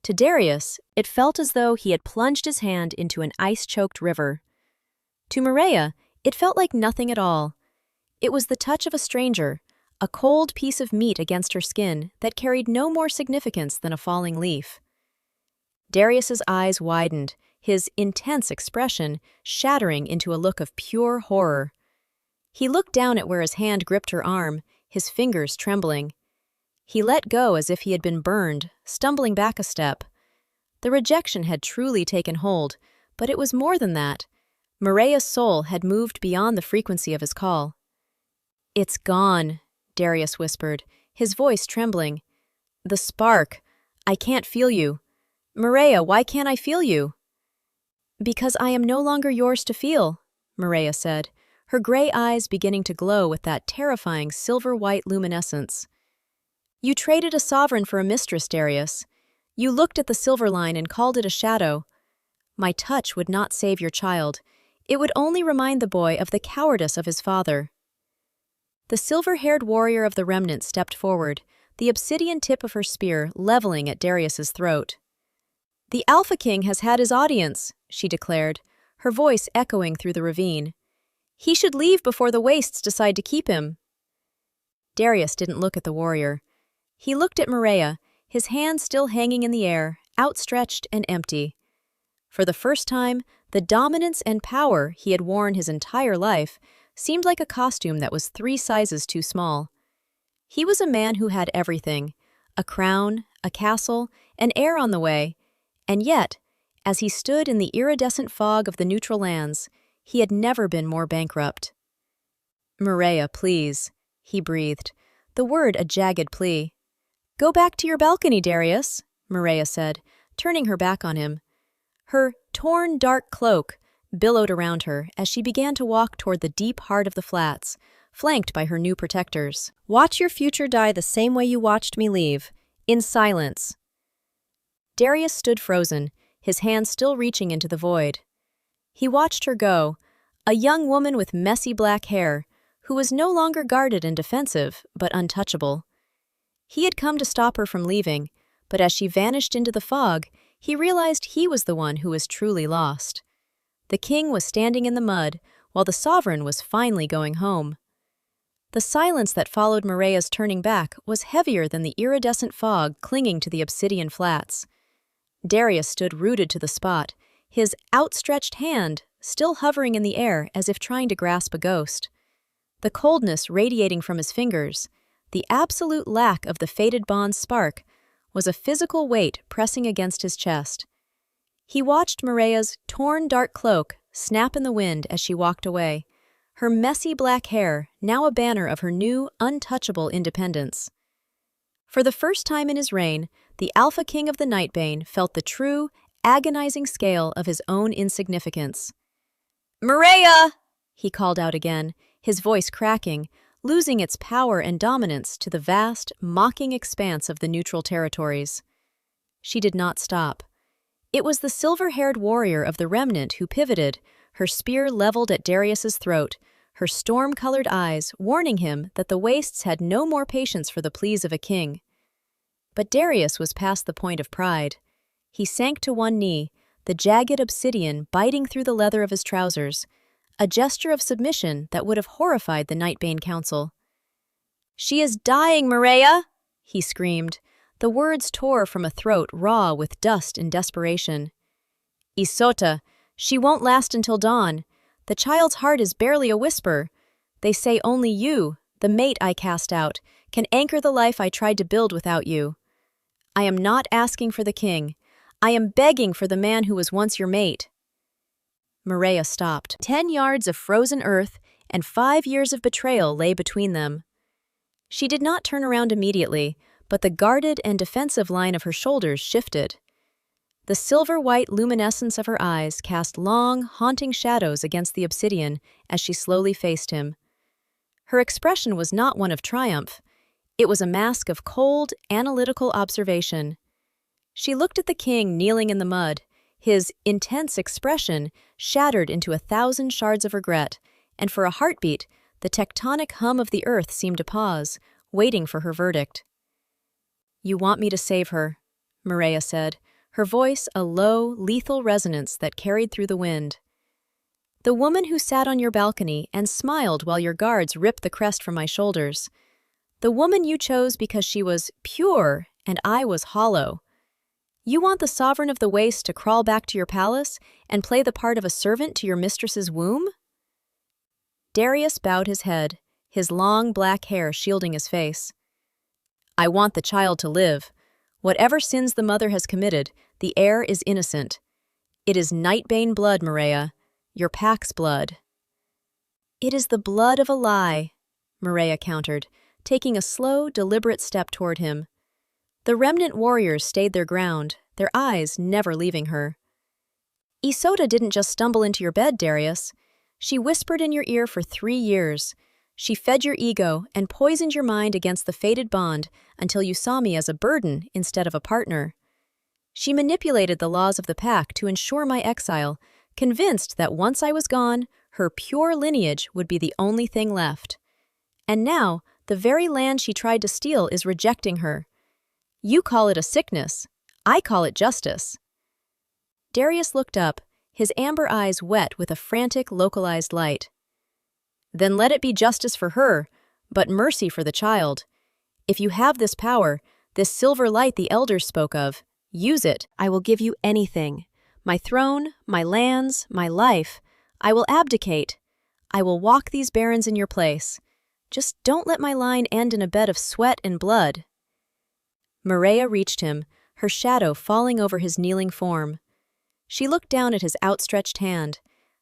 To Darius, it felt as though he had plunged his hand into an ice-choked river. To Mireya, it felt like nothing at all. It was the touch of a stranger, a cold piece of meat against her skin that carried no more significance than a falling leaf. Darius's eyes widened, his intense expression shattering into a look of pure horror. He looked down at where his hand gripped her arm, his fingers trembling. He let go as if he had been burned, stumbling back a step. The rejection had truly taken hold, but it was more than that. Mireya's soul had moved beyond the frequency of his call. "It's gone," Darius whispered, his voice trembling. "The spark. I can't feel you. Mireya, why can't I feel you?" "Because I am no longer yours to feel," Mireya said, her gray eyes beginning to glow with that terrifying silver-white luminescence. "You traded a sovereign for a mistress, Darius. You looked at the silver line and called it a shadow. My touch would not save your child. It would only remind the boy of the cowardice of his father." The silver-haired warrior of the remnant stepped forward, the obsidian tip of her spear leveling at Darius's throat. "The Alpha King has had his audience," she declared, her voice echoing through the ravine. "He should leave before the wastes decide to keep him." Darius didn't look at the warrior. He looked at Mireya, his hand still hanging in the air, outstretched and empty. For the first time, the dominance and power he had worn his entire life seemed like a costume that was 3 sizes too small. He was a man who had everything, a crown, a castle, an heir on the way, and yet, as he stood in the iridescent fog of the neutral lands, he had never been more bankrupt. "Mireya, please," he breathed, the word a jagged plea. "Go back to your balcony, Darius," Mireya said, turning her back on him. Her torn, dark cloak billowed around her as she began to walk toward the deep heart of the flats, flanked by her new protectors. "Watch your future die the same way you watched me leave, in silence." Darius stood frozen, his hand still reaching into the void. He watched her go, a young woman with messy black hair, who was no longer guarded and defensive, but untouchable. He had come to stop her from leaving, but as she vanished into the fog, he realized he was the one who was truly lost. The king was standing in the mud, while the sovereign was finally going home. The silence that followed Mireya's turning back was heavier than the iridescent fog clinging to the obsidian flats. Darius stood rooted to the spot, his outstretched hand still hovering in the air as if trying to grasp a ghost. The coldness radiating from his fingers, the absolute lack of the fated bond's spark, was a physical weight pressing against his chest. He watched Mireya's torn dark cloak snap in the wind as she walked away, her messy black hair now a banner of her new, untouchable independence. For the first time in his reign, the Alpha King of the Nightbane felt the true, agonizing scale of his own insignificance. "Mireya!" he called out again, his voice cracking, losing its power and dominance to the vast, mocking expanse of the neutral territories. She did not stop. It was the silver-haired warrior of the remnant who pivoted, her spear leveled at Darius's throat, her storm-colored eyes warning him that the wastes had no more patience for the pleas of a king. But Darius was past the point of pride. He sank to one knee, the jagged obsidian biting through the leather of his trousers, a gesture of submission that would have horrified the Nightbane Council. "She is dying, Mireya!" he screamed. The words tore from a throat raw with dust and desperation. "Isota, she won't last until dawn. The child's heart is barely a whisper. They say only you, the mate I cast out, can anchor the life I tried to build without you. I am not asking for the king. I am begging for the man who was once your mate." Mireya stopped. 10 yards of frozen earth and 5 years of betrayal lay between them. She did not turn around immediately, but the guarded and defensive line of her shoulders shifted. The silver-white luminescence of her eyes cast long, haunting shadows against the obsidian as she slowly faced him. Her expression was not one of triumph. It was a mask of cold, analytical observation. She looked at the king kneeling in the mud, his intense expression shattered into 1,000 shards of regret, and for a heartbeat, the tectonic hum of the earth seemed to pause, waiting for her verdict. "You want me to save her," Mireya said, her voice a low, lethal resonance that carried through the wind. "The woman who sat on your balcony and smiled while your guards ripped the crest from my shoulders. The woman you chose because she was pure and I was hollow. You want the sovereign of the waste to crawl back to your palace and play the part of a servant to your mistress's womb?" Darius bowed his head, his long black hair shielding his face. "I want the child to live. Whatever sins the mother has committed, the heir is innocent. It is Nightbane blood, Mireya, your pack's blood." "It is the blood of a lie," Mireya countered, taking a slow, deliberate step toward him. The remnant warriors stayed their ground, their eyes never leaving her. "Isota didn't just stumble into your bed, Darius. She whispered in your ear for 3 years. She fed your ego and poisoned your mind against the fated bond until you saw me as a burden instead of a partner. She manipulated the laws of the pack to ensure my exile, convinced that once I was gone, her pure lineage would be the only thing left. And now, the very land she tried to steal is rejecting her. You call it a sickness. I call it justice." Darius looked up, his amber eyes wet with a frantic, localized light. "Then let it be justice for her, but mercy for the child. If you have this power, this silver light the elders spoke of, use it. I will give you anything. My throne, my lands, my life. I will abdicate. I will walk these barrens in your place. Just don't let my line end in a bed of sweat and blood." Mireya reached him, her shadow falling over his kneeling form. She looked down at his outstretched hand,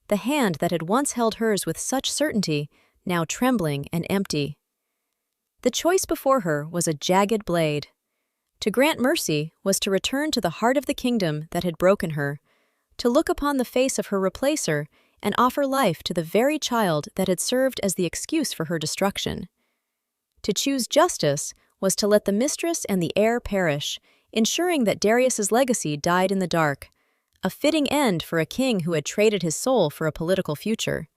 the hand that had once held hers with such certainty, now trembling and empty. The choice before her was a jagged blade. To grant mercy was to return to the heart of the kingdom that had broken her, to look upon the face of her replacer and offer life to the very child that had served as the excuse for her destruction. To choose justice was to let the mistress and the heir perish, ensuring that Darius's legacy died in the dark, a fitting end for a king who had traded his soul for a political future.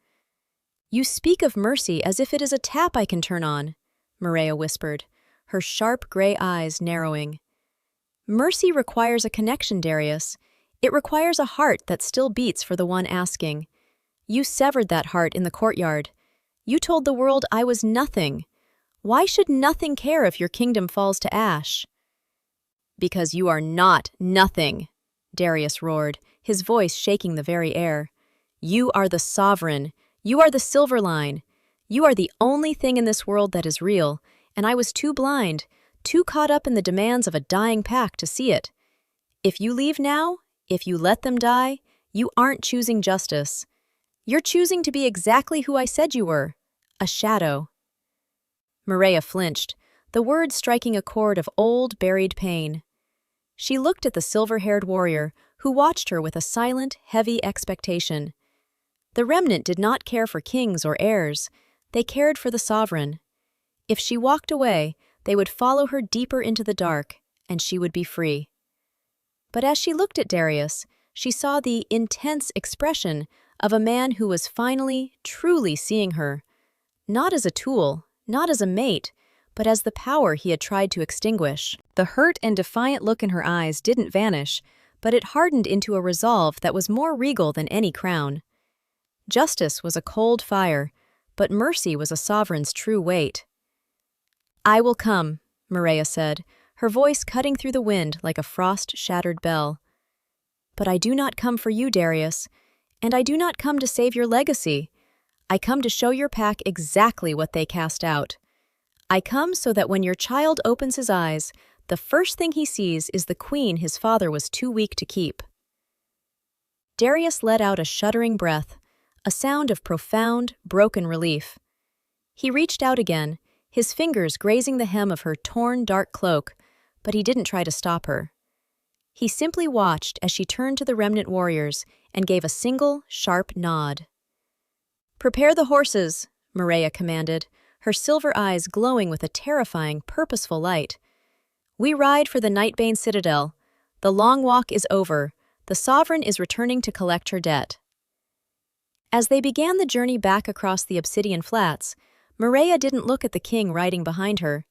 "You speak of mercy as if it is a tap I can turn on," Mireya whispered, her sharp gray eyes narrowing. "Mercy requires a connection, Darius. It requires a heart that still beats for the one asking. You severed that heart in the courtyard. You told the world I was nothing. Why should nothing care if your kingdom falls to ash?" "Because you are not nothing," Darius roared, his voice shaking the very air. "You are the sovereign. You are the silver line. You are the only thing in this world that is real, and I was too blind, too caught up in the demands of a dying pack to see it. If you leave now, if you let them die, you aren't choosing justice. You're choosing to be exactly who I said you were, a shadow." Mireya flinched, the words striking a chord of old, buried pain. She looked at the silver-haired warrior, who watched her with a silent, heavy expectation. The remnant did not care for kings or heirs. They cared for the sovereign. If she walked away, they would follow her deeper into the dark, and she would be free. But as she looked at Darius, she saw the intense expression of a man who was finally, truly seeing her, not as a tool, not as a mate, but as the power he had tried to extinguish. The hurt and defiant look in her eyes didn't vanish, but it hardened into a resolve that was more regal than any crown. Justice was a cold fire, but mercy was a sovereign's true weight. "I will come," Mireya said, her voice cutting through the wind like a frost-shattered bell. "But I do not come for you, Darius, and I do not come to save your legacy. I come to show your pack exactly what they cast out. I come so that when your child opens his eyes, the first thing he sees is the queen his father was too weak to keep." Darius let out a shuddering breath, a sound of profound, broken relief. He reached out again, his fingers grazing the hem of her torn, dark cloak, but he didn't try to stop her. He simply watched as she turned to the remnant warriors and gave a single, sharp nod. "Prepare the horses," Mireya commanded, her silver eyes glowing with a terrifying, purposeful light. "We ride for the Nightbane Citadel. The long walk is over. The sovereign is returning to collect her debt." As they began the journey back across the obsidian flats, Mireya didn't look at the king riding behind her.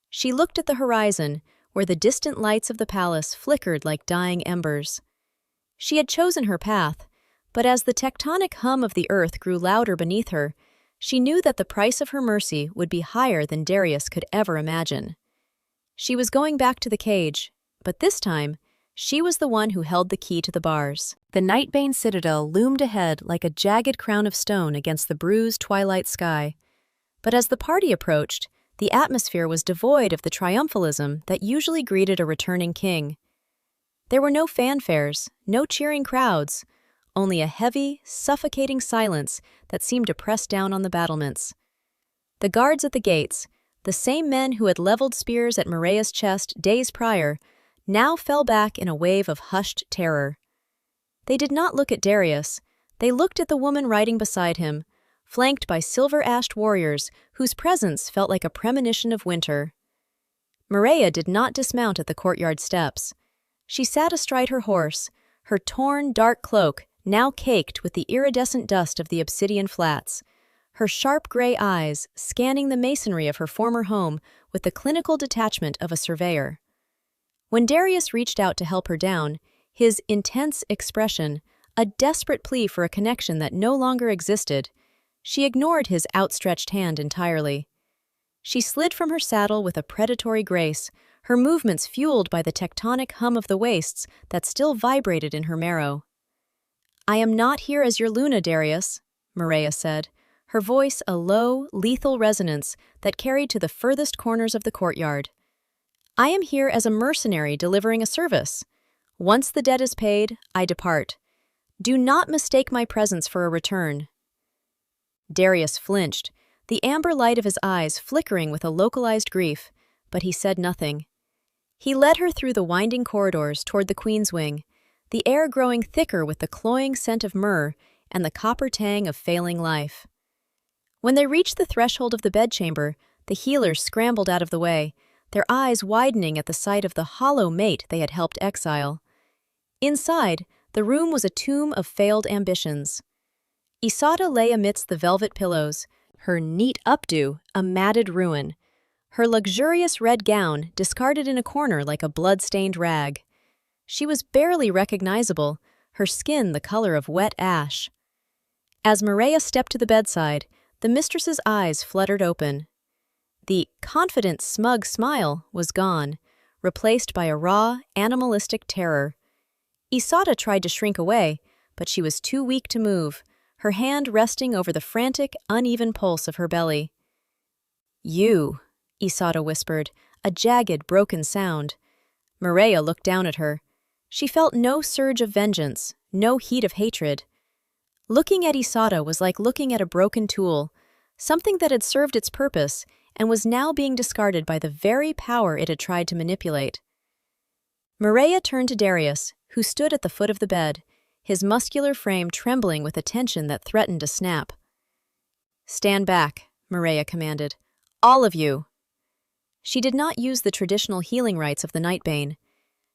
She looked at the horizon, where the distant lights of the palace flickered like dying embers. She had chosen her path, but as the tectonic hum of the earth grew louder beneath her, she knew that the price of her mercy would be higher than Darius could ever imagine. She was going back to the cage, but this time, she was the one who held the key to the bars. The Nightbane Citadel loomed ahead like a jagged crown of stone against the bruised twilight sky. But as the party approached, the atmosphere was devoid of the triumphalism that usually greeted a returning king. There were no fanfares, no cheering crowds, only a heavy, suffocating silence that seemed to press down on the battlements. The guards at the gates, the same men who had leveled spears at Mireya's chest days prior, now fell back in a wave of hushed terror. They did not look at Darius, they looked at the woman riding beside him, flanked by silver-ashed warriors whose presence felt like a premonition of winter. Mireya did not dismount at the courtyard steps. She sat astride her horse, her torn, dark cloak now caked with the iridescent dust of the obsidian flats, her sharp gray eyes scanning the masonry of her former home with the clinical detachment of a surveyor. When Darius reached out to help her down, his intense expression, a desperate plea for a connection that no longer existed, she ignored his outstretched hand entirely. She slid from her saddle with a predatory grace, her movements fueled by the tectonic hum of the wastes that still vibrated in her marrow. "I am not here as your Luna, Darius," Mireya said, her voice a low, lethal resonance that carried to the furthest corners of the courtyard. "I am here as a mercenary delivering a service. Once the debt is paid, I depart. Do not mistake my presence for a return." Darius flinched, the amber light of his eyes flickering with a localized grief, but he said nothing. He led her through the winding corridors toward the Queen's Wing, the air growing thicker with the cloying scent of myrrh and the copper tang of failing life. When they reached the threshold of the bedchamber, the healers scrambled out of the way, their eyes widening at the sight of the hollow mate they had helped exile. Inside, the room was a tomb of failed ambitions. Isata lay amidst the velvet pillows, her neat updo a matted ruin, her luxurious red gown discarded in a corner like a blood-stained rag. She was barely recognizable, her skin the color of wet ash. As Mireya stepped to the bedside, the mistress's eyes fluttered open. The confident, smug smile was gone, replaced by a raw, animalistic terror. Isata tried to shrink away, but she was too weak to move, her hand resting over the frantic, uneven pulse of her belly. "You," Isata whispered, a jagged, broken sound. Mireya looked down at her. She felt no surge of vengeance, no heat of hatred. Looking at Isata was like looking at a broken tool, something that had served its purpose and was now being discarded by the very power it had tried to manipulate. Mireya turned to Darius, who stood at the foot of the bed, his muscular frame trembling with a tension that threatened to snap. "Stand back," Mireya commanded. "All of you!" She did not use the traditional healing rites of the Nightbane.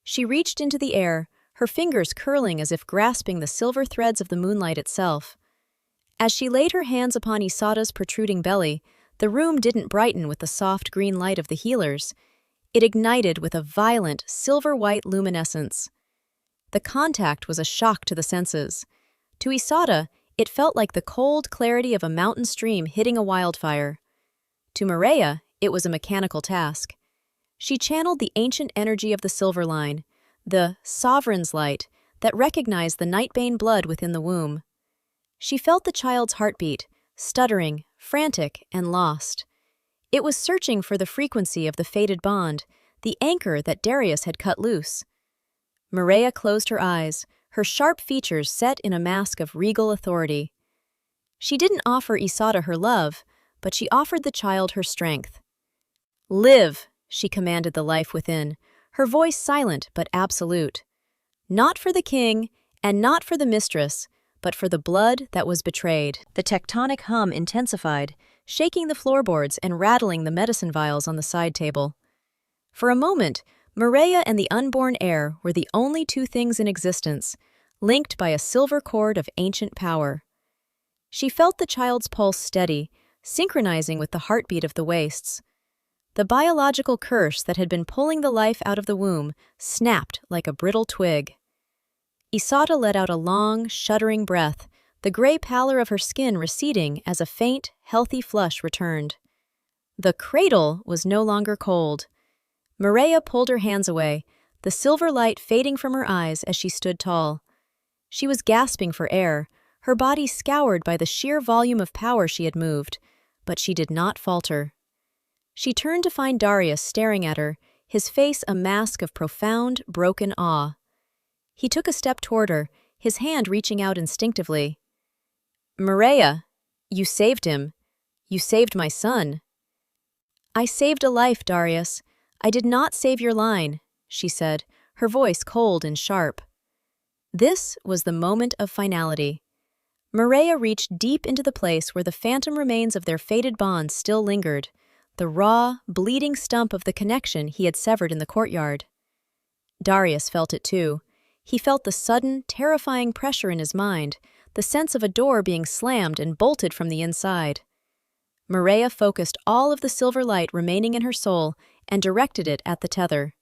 She reached into the air, her fingers curling as if grasping the silver threads of the moonlight itself. As she laid her hands upon Isata's protruding belly, the room didn't brighten with the soft green light of the healers. It ignited with a violent, silver-white luminescence. The contact was a shock to the senses. To Isata, it felt like the cold clarity of a mountain stream hitting a wildfire. To Mireya, it was a mechanical task. She channeled the ancient energy of the silver line, the sovereign's light, that recognized the Nightbane blood within the womb. She felt the child's heartbeat, stuttering, frantic, and lost. It was searching for the frequency of the fated bond, the anchor that Darius had cut loose. Mireya closed her eyes, her sharp features set in a mask of regal authority. She didn't offer Isata her love, but she offered the child her strength. "Live," she commanded the life within, her voice silent but absolute. Not for the king, and not for the mistress, but for the blood that was betrayed. The tectonic hum intensified, shaking the floorboards and rattling the medicine vials on the side table. For a moment, Mireya and the unborn heir were the only two things in existence, linked by a silver cord of ancient power. She felt the child's pulse steady, synchronizing with the heartbeat of the wastes. The biological curse that had been pulling the life out of the womb snapped like a brittle twig. Isata let out a long, shuddering breath, the gray pallor of her skin receding as a faint, healthy flush returned. The cradle was no longer cold. Mireya pulled her hands away, the silver light fading from her eyes as she stood tall. She was gasping for air, her body scoured by the sheer volume of power she had moved, but she did not falter. She turned to find Darius staring at her, his face a mask of profound, broken awe. He took a step toward her, his hand reaching out instinctively. "Mireya, you saved him. You saved my son." "I saved a life, Darius. I did not save your line," she said, her voice cold and sharp. This was the moment of finality. Mireya reached deep into the place where the phantom remains of their fated bond still lingered, the raw, bleeding stump of the connection he had severed in the courtyard. Darius felt it too. He felt the sudden, terrifying pressure in his mind, the sense of a door being slammed and bolted from the inside. Mireya focused all of the silver light remaining in her soul and directed it at the tether.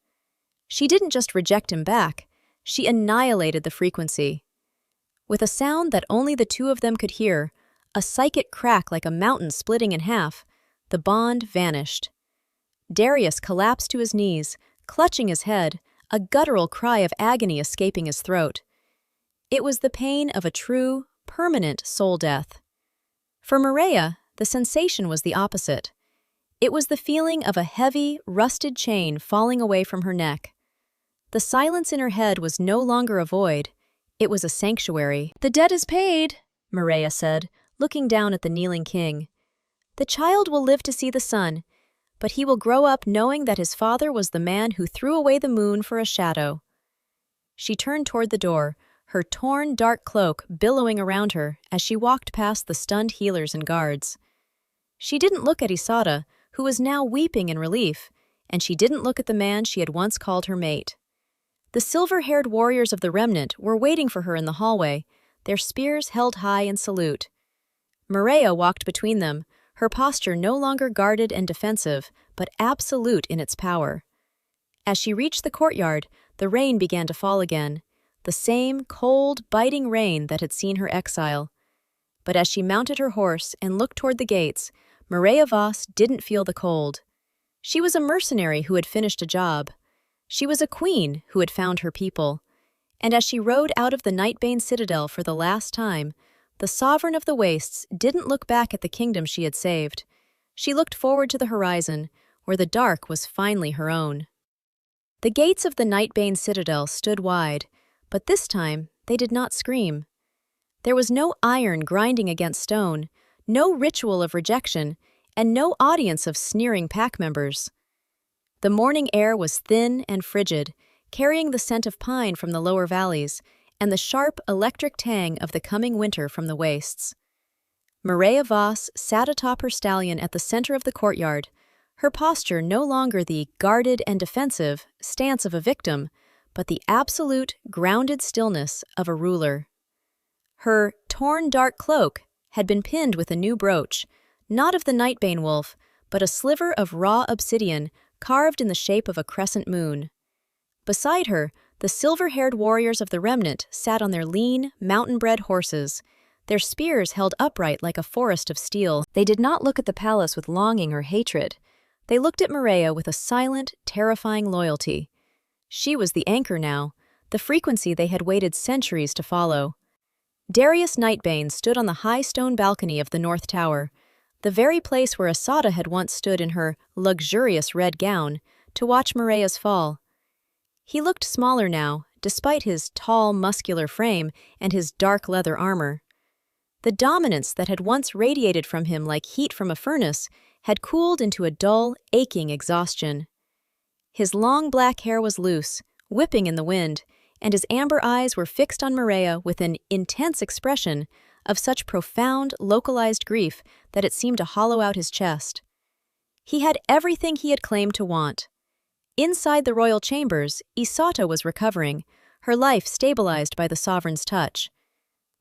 She didn't just reject him back, she annihilated the frequency. With a sound that only the two of them could hear, a psychic crack like a mountain splitting in half, the bond vanished. Darius collapsed to his knees, clutching his head, a guttural cry of agony escaping his throat. It was the pain of a true, permanent soul death. For Mireya, the sensation was the opposite. It was the feeling of a heavy, rusted chain falling away from her neck. The silence in her head was no longer a void, it was a sanctuary. "The debt is paid," Mireya said, looking down at the kneeling king. "The child will live to see the sun, but he will grow up knowing that his father was the man who threw away the moon for a shadow." She turned toward the door, her torn, dark cloak billowing around her as she walked past the stunned healers and guards. She didn't look at Isata, who was now weeping in relief, and she didn't look at the man she had once called her mate. The silver-haired warriors of the remnant were waiting for her in the hallway, their spears held high in salute. Mireya walked between them, her posture no longer guarded and defensive, but absolute in its power. As she reached the courtyard, the rain began to fall again, the same cold, biting rain that had seen her exile. But as she mounted her horse and looked toward the gates, Mireya Voss didn't feel the cold. She was a mercenary who had finished a job. She was a queen who had found her people. And as she rode out of the Nightbane citadel for the last time, the sovereign of the wastes didn't look back at the kingdom she had saved. She looked forward to the horizon, where the dark was finally her own. The gates of the Nightbane citadel stood wide, but this time they did not scream. There was no iron grinding against stone, no ritual of rejection, and no audience of sneering pack members. The morning air was thin and frigid, carrying the scent of pine from the lower valleys, and the sharp electric tang of the coming winter from the wastes. Mireya Voss sat atop her stallion at the center of the courtyard, her posture no longer the guarded and defensive stance of a victim, but the absolute, grounded stillness of a ruler. Her torn dark cloak had been pinned with a new brooch, not of the Nightbane wolf, but a sliver of raw obsidian carved in the shape of a crescent moon. Beside her, the silver-haired warriors of the remnant sat on their lean, mountain-bred horses, their spears held upright like a forest of steel. They did not look at the palace with longing or hatred. They looked at Mireya with a silent, terrifying loyalty. She was the anchor now, the frequency they had waited centuries to follow. Darius Nightbane stood on the high stone balcony of the North Tower, the very place where Asada had once stood in her luxurious red gown to watch Mireya's fall. He looked smaller now, despite his tall, muscular frame and his dark leather armor. The dominance that had once radiated from him like heat from a furnace had cooled into a dull, aching exhaustion. His long black hair was loose, whipping in the wind, and his amber eyes were fixed on Mireya with an intense expression of such profound, localized grief that it seemed to hollow out his chest. He had everything he had claimed to want. Inside the royal chambers, Isata was recovering, her life stabilized by the sovereign's touch.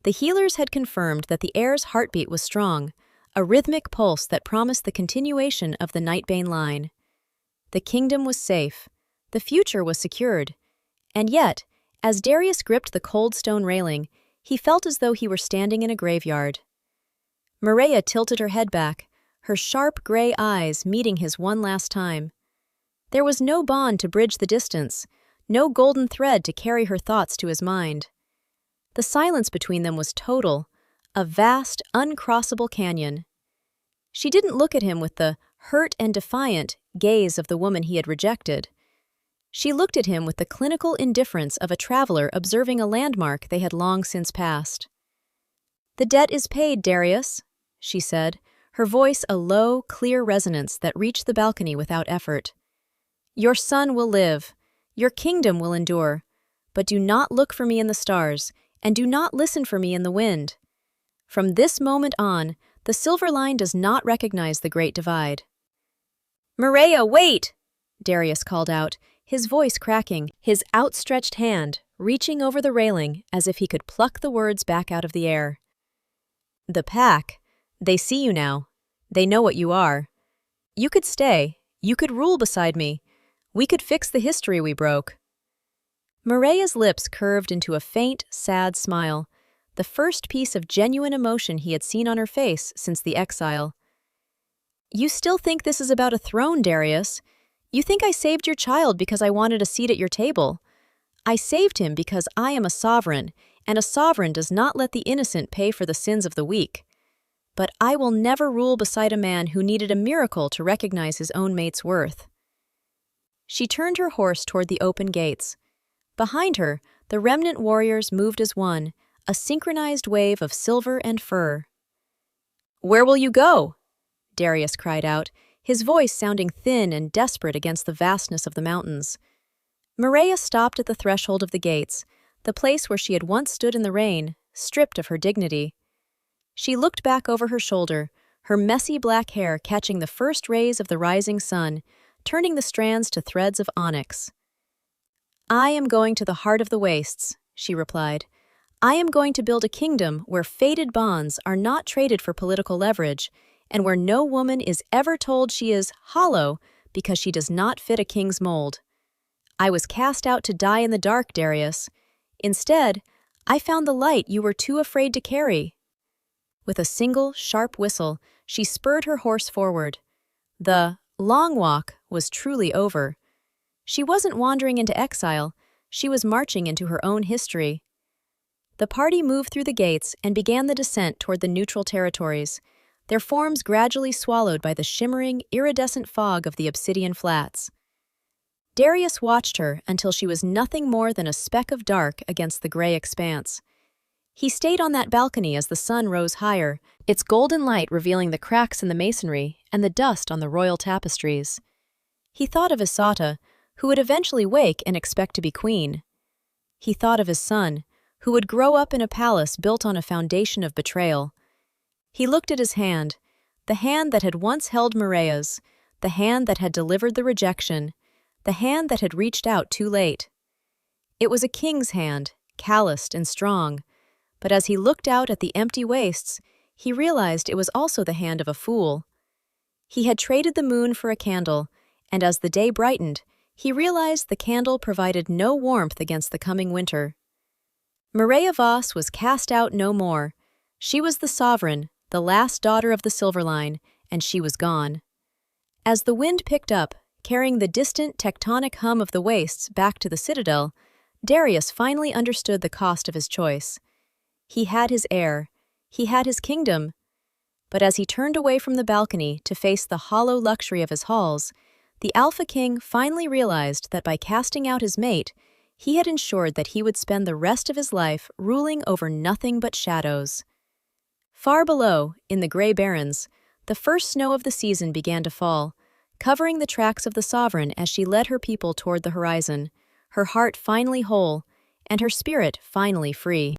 The healers had confirmed that the heir's heartbeat was strong, a rhythmic pulse that promised the continuation of the Nightbane line. The kingdom was safe. The future was secured. And yet, as Darius gripped the cold stone railing, he felt as though he were standing in a graveyard. Mireya tilted her head back, her sharp gray eyes meeting his one last time. There was no bond to bridge the distance, no golden thread to carry her thoughts to his mind. The silence between them was total, a vast, uncrossable canyon. She didn't look at him with the hurt and defiant gaze of the woman he had rejected. She looked at him with the clinical indifference of a traveler observing a landmark they had long since passed. "The debt is paid, Darius," she said, her voice a low, clear resonance that reached the balcony without effort. "Your son will live, your kingdom will endure, but do not look for me in the stars, and do not listen for me in the wind. From this moment on, the Silver Line does not recognize the Great Divide." "Mireya, wait!" Darius called out, his voice cracking, his outstretched hand reaching over the railing as if he could pluck the words back out of the air. "The pack, they see you now. They know what you are. You could stay, you could rule beside me. We could fix the history we broke." Mireya's lips curved into a faint, sad smile, the first piece of genuine emotion he had seen on her face since the exile. "You still think this is about a throne, Darius? You think I saved your child because I wanted a seat at your table. I saved him because I am a sovereign, and a sovereign does not let the innocent pay for the sins of the weak. But I will never rule beside a man who needed a miracle to recognize his own mate's worth." She turned her horse toward the open gates. Behind her, the remnant warriors moved as one, a synchronized wave of silver and fur. "Where will you go?" Darius cried out, his voice sounding thin and desperate against the vastness of the mountains. Mireya stopped at the threshold of the gates, the place where she had once stood in the rain, stripped of her dignity. She looked back over her shoulder, her messy black hair catching the first rays of the rising sun, turning the strands to threads of onyx. "I am going to the heart of the wastes," she replied. "I am going to build a kingdom where fated bonds are not traded for political leverage, and where no woman is ever told she is hollow because she does not fit a king's mold. I was cast out to die in the dark, Darius. Instead, I found the light you were too afraid to carry." With a single, sharp whistle, she spurred her horse forward. The long walk was truly over. She wasn't wandering into exile, she was marching into her own history. The party moved through the gates and began the descent toward the neutral territories, their forms gradually swallowed by the shimmering, iridescent fog of the obsidian flats. Darius watched her until she was nothing more than a speck of dark against the gray expanse. He stayed on that balcony as the sun rose higher, its golden light revealing the cracks in the masonry and the dust on the royal tapestries. He thought of Isata, who would eventually wake and expect to be queen. He thought of his son, who would grow up in a palace built on a foundation of betrayal. He looked at his hand, the hand that had once held Mireya's, the hand that had delivered the rejection, the hand that had reached out too late. It was a king's hand, calloused and strong, but as he looked out at the empty wastes, he realized it was also the hand of a fool. He had traded the moon for a candle, and as the day brightened, He realized the candle provided no warmth against the coming winter. Mireya Voss was cast out no more. She was the sovereign, the last daughter of the Silver Line, and she was gone. As the wind picked up, carrying the distant tectonic hum of the wastes back to the citadel, Darius finally understood the cost of his choice. He had his heir. He had his kingdom. But as he turned away from the balcony to face the hollow luxury of his halls, the Alpha King finally realized that by casting out his mate, he had ensured that he would spend the rest of his life ruling over nothing but shadows. Far below, in the Grey Barrens, the first snow of the season began to fall, covering the tracks of the sovereign as she led her people toward the horizon, her heart finally whole, and her spirit finally free.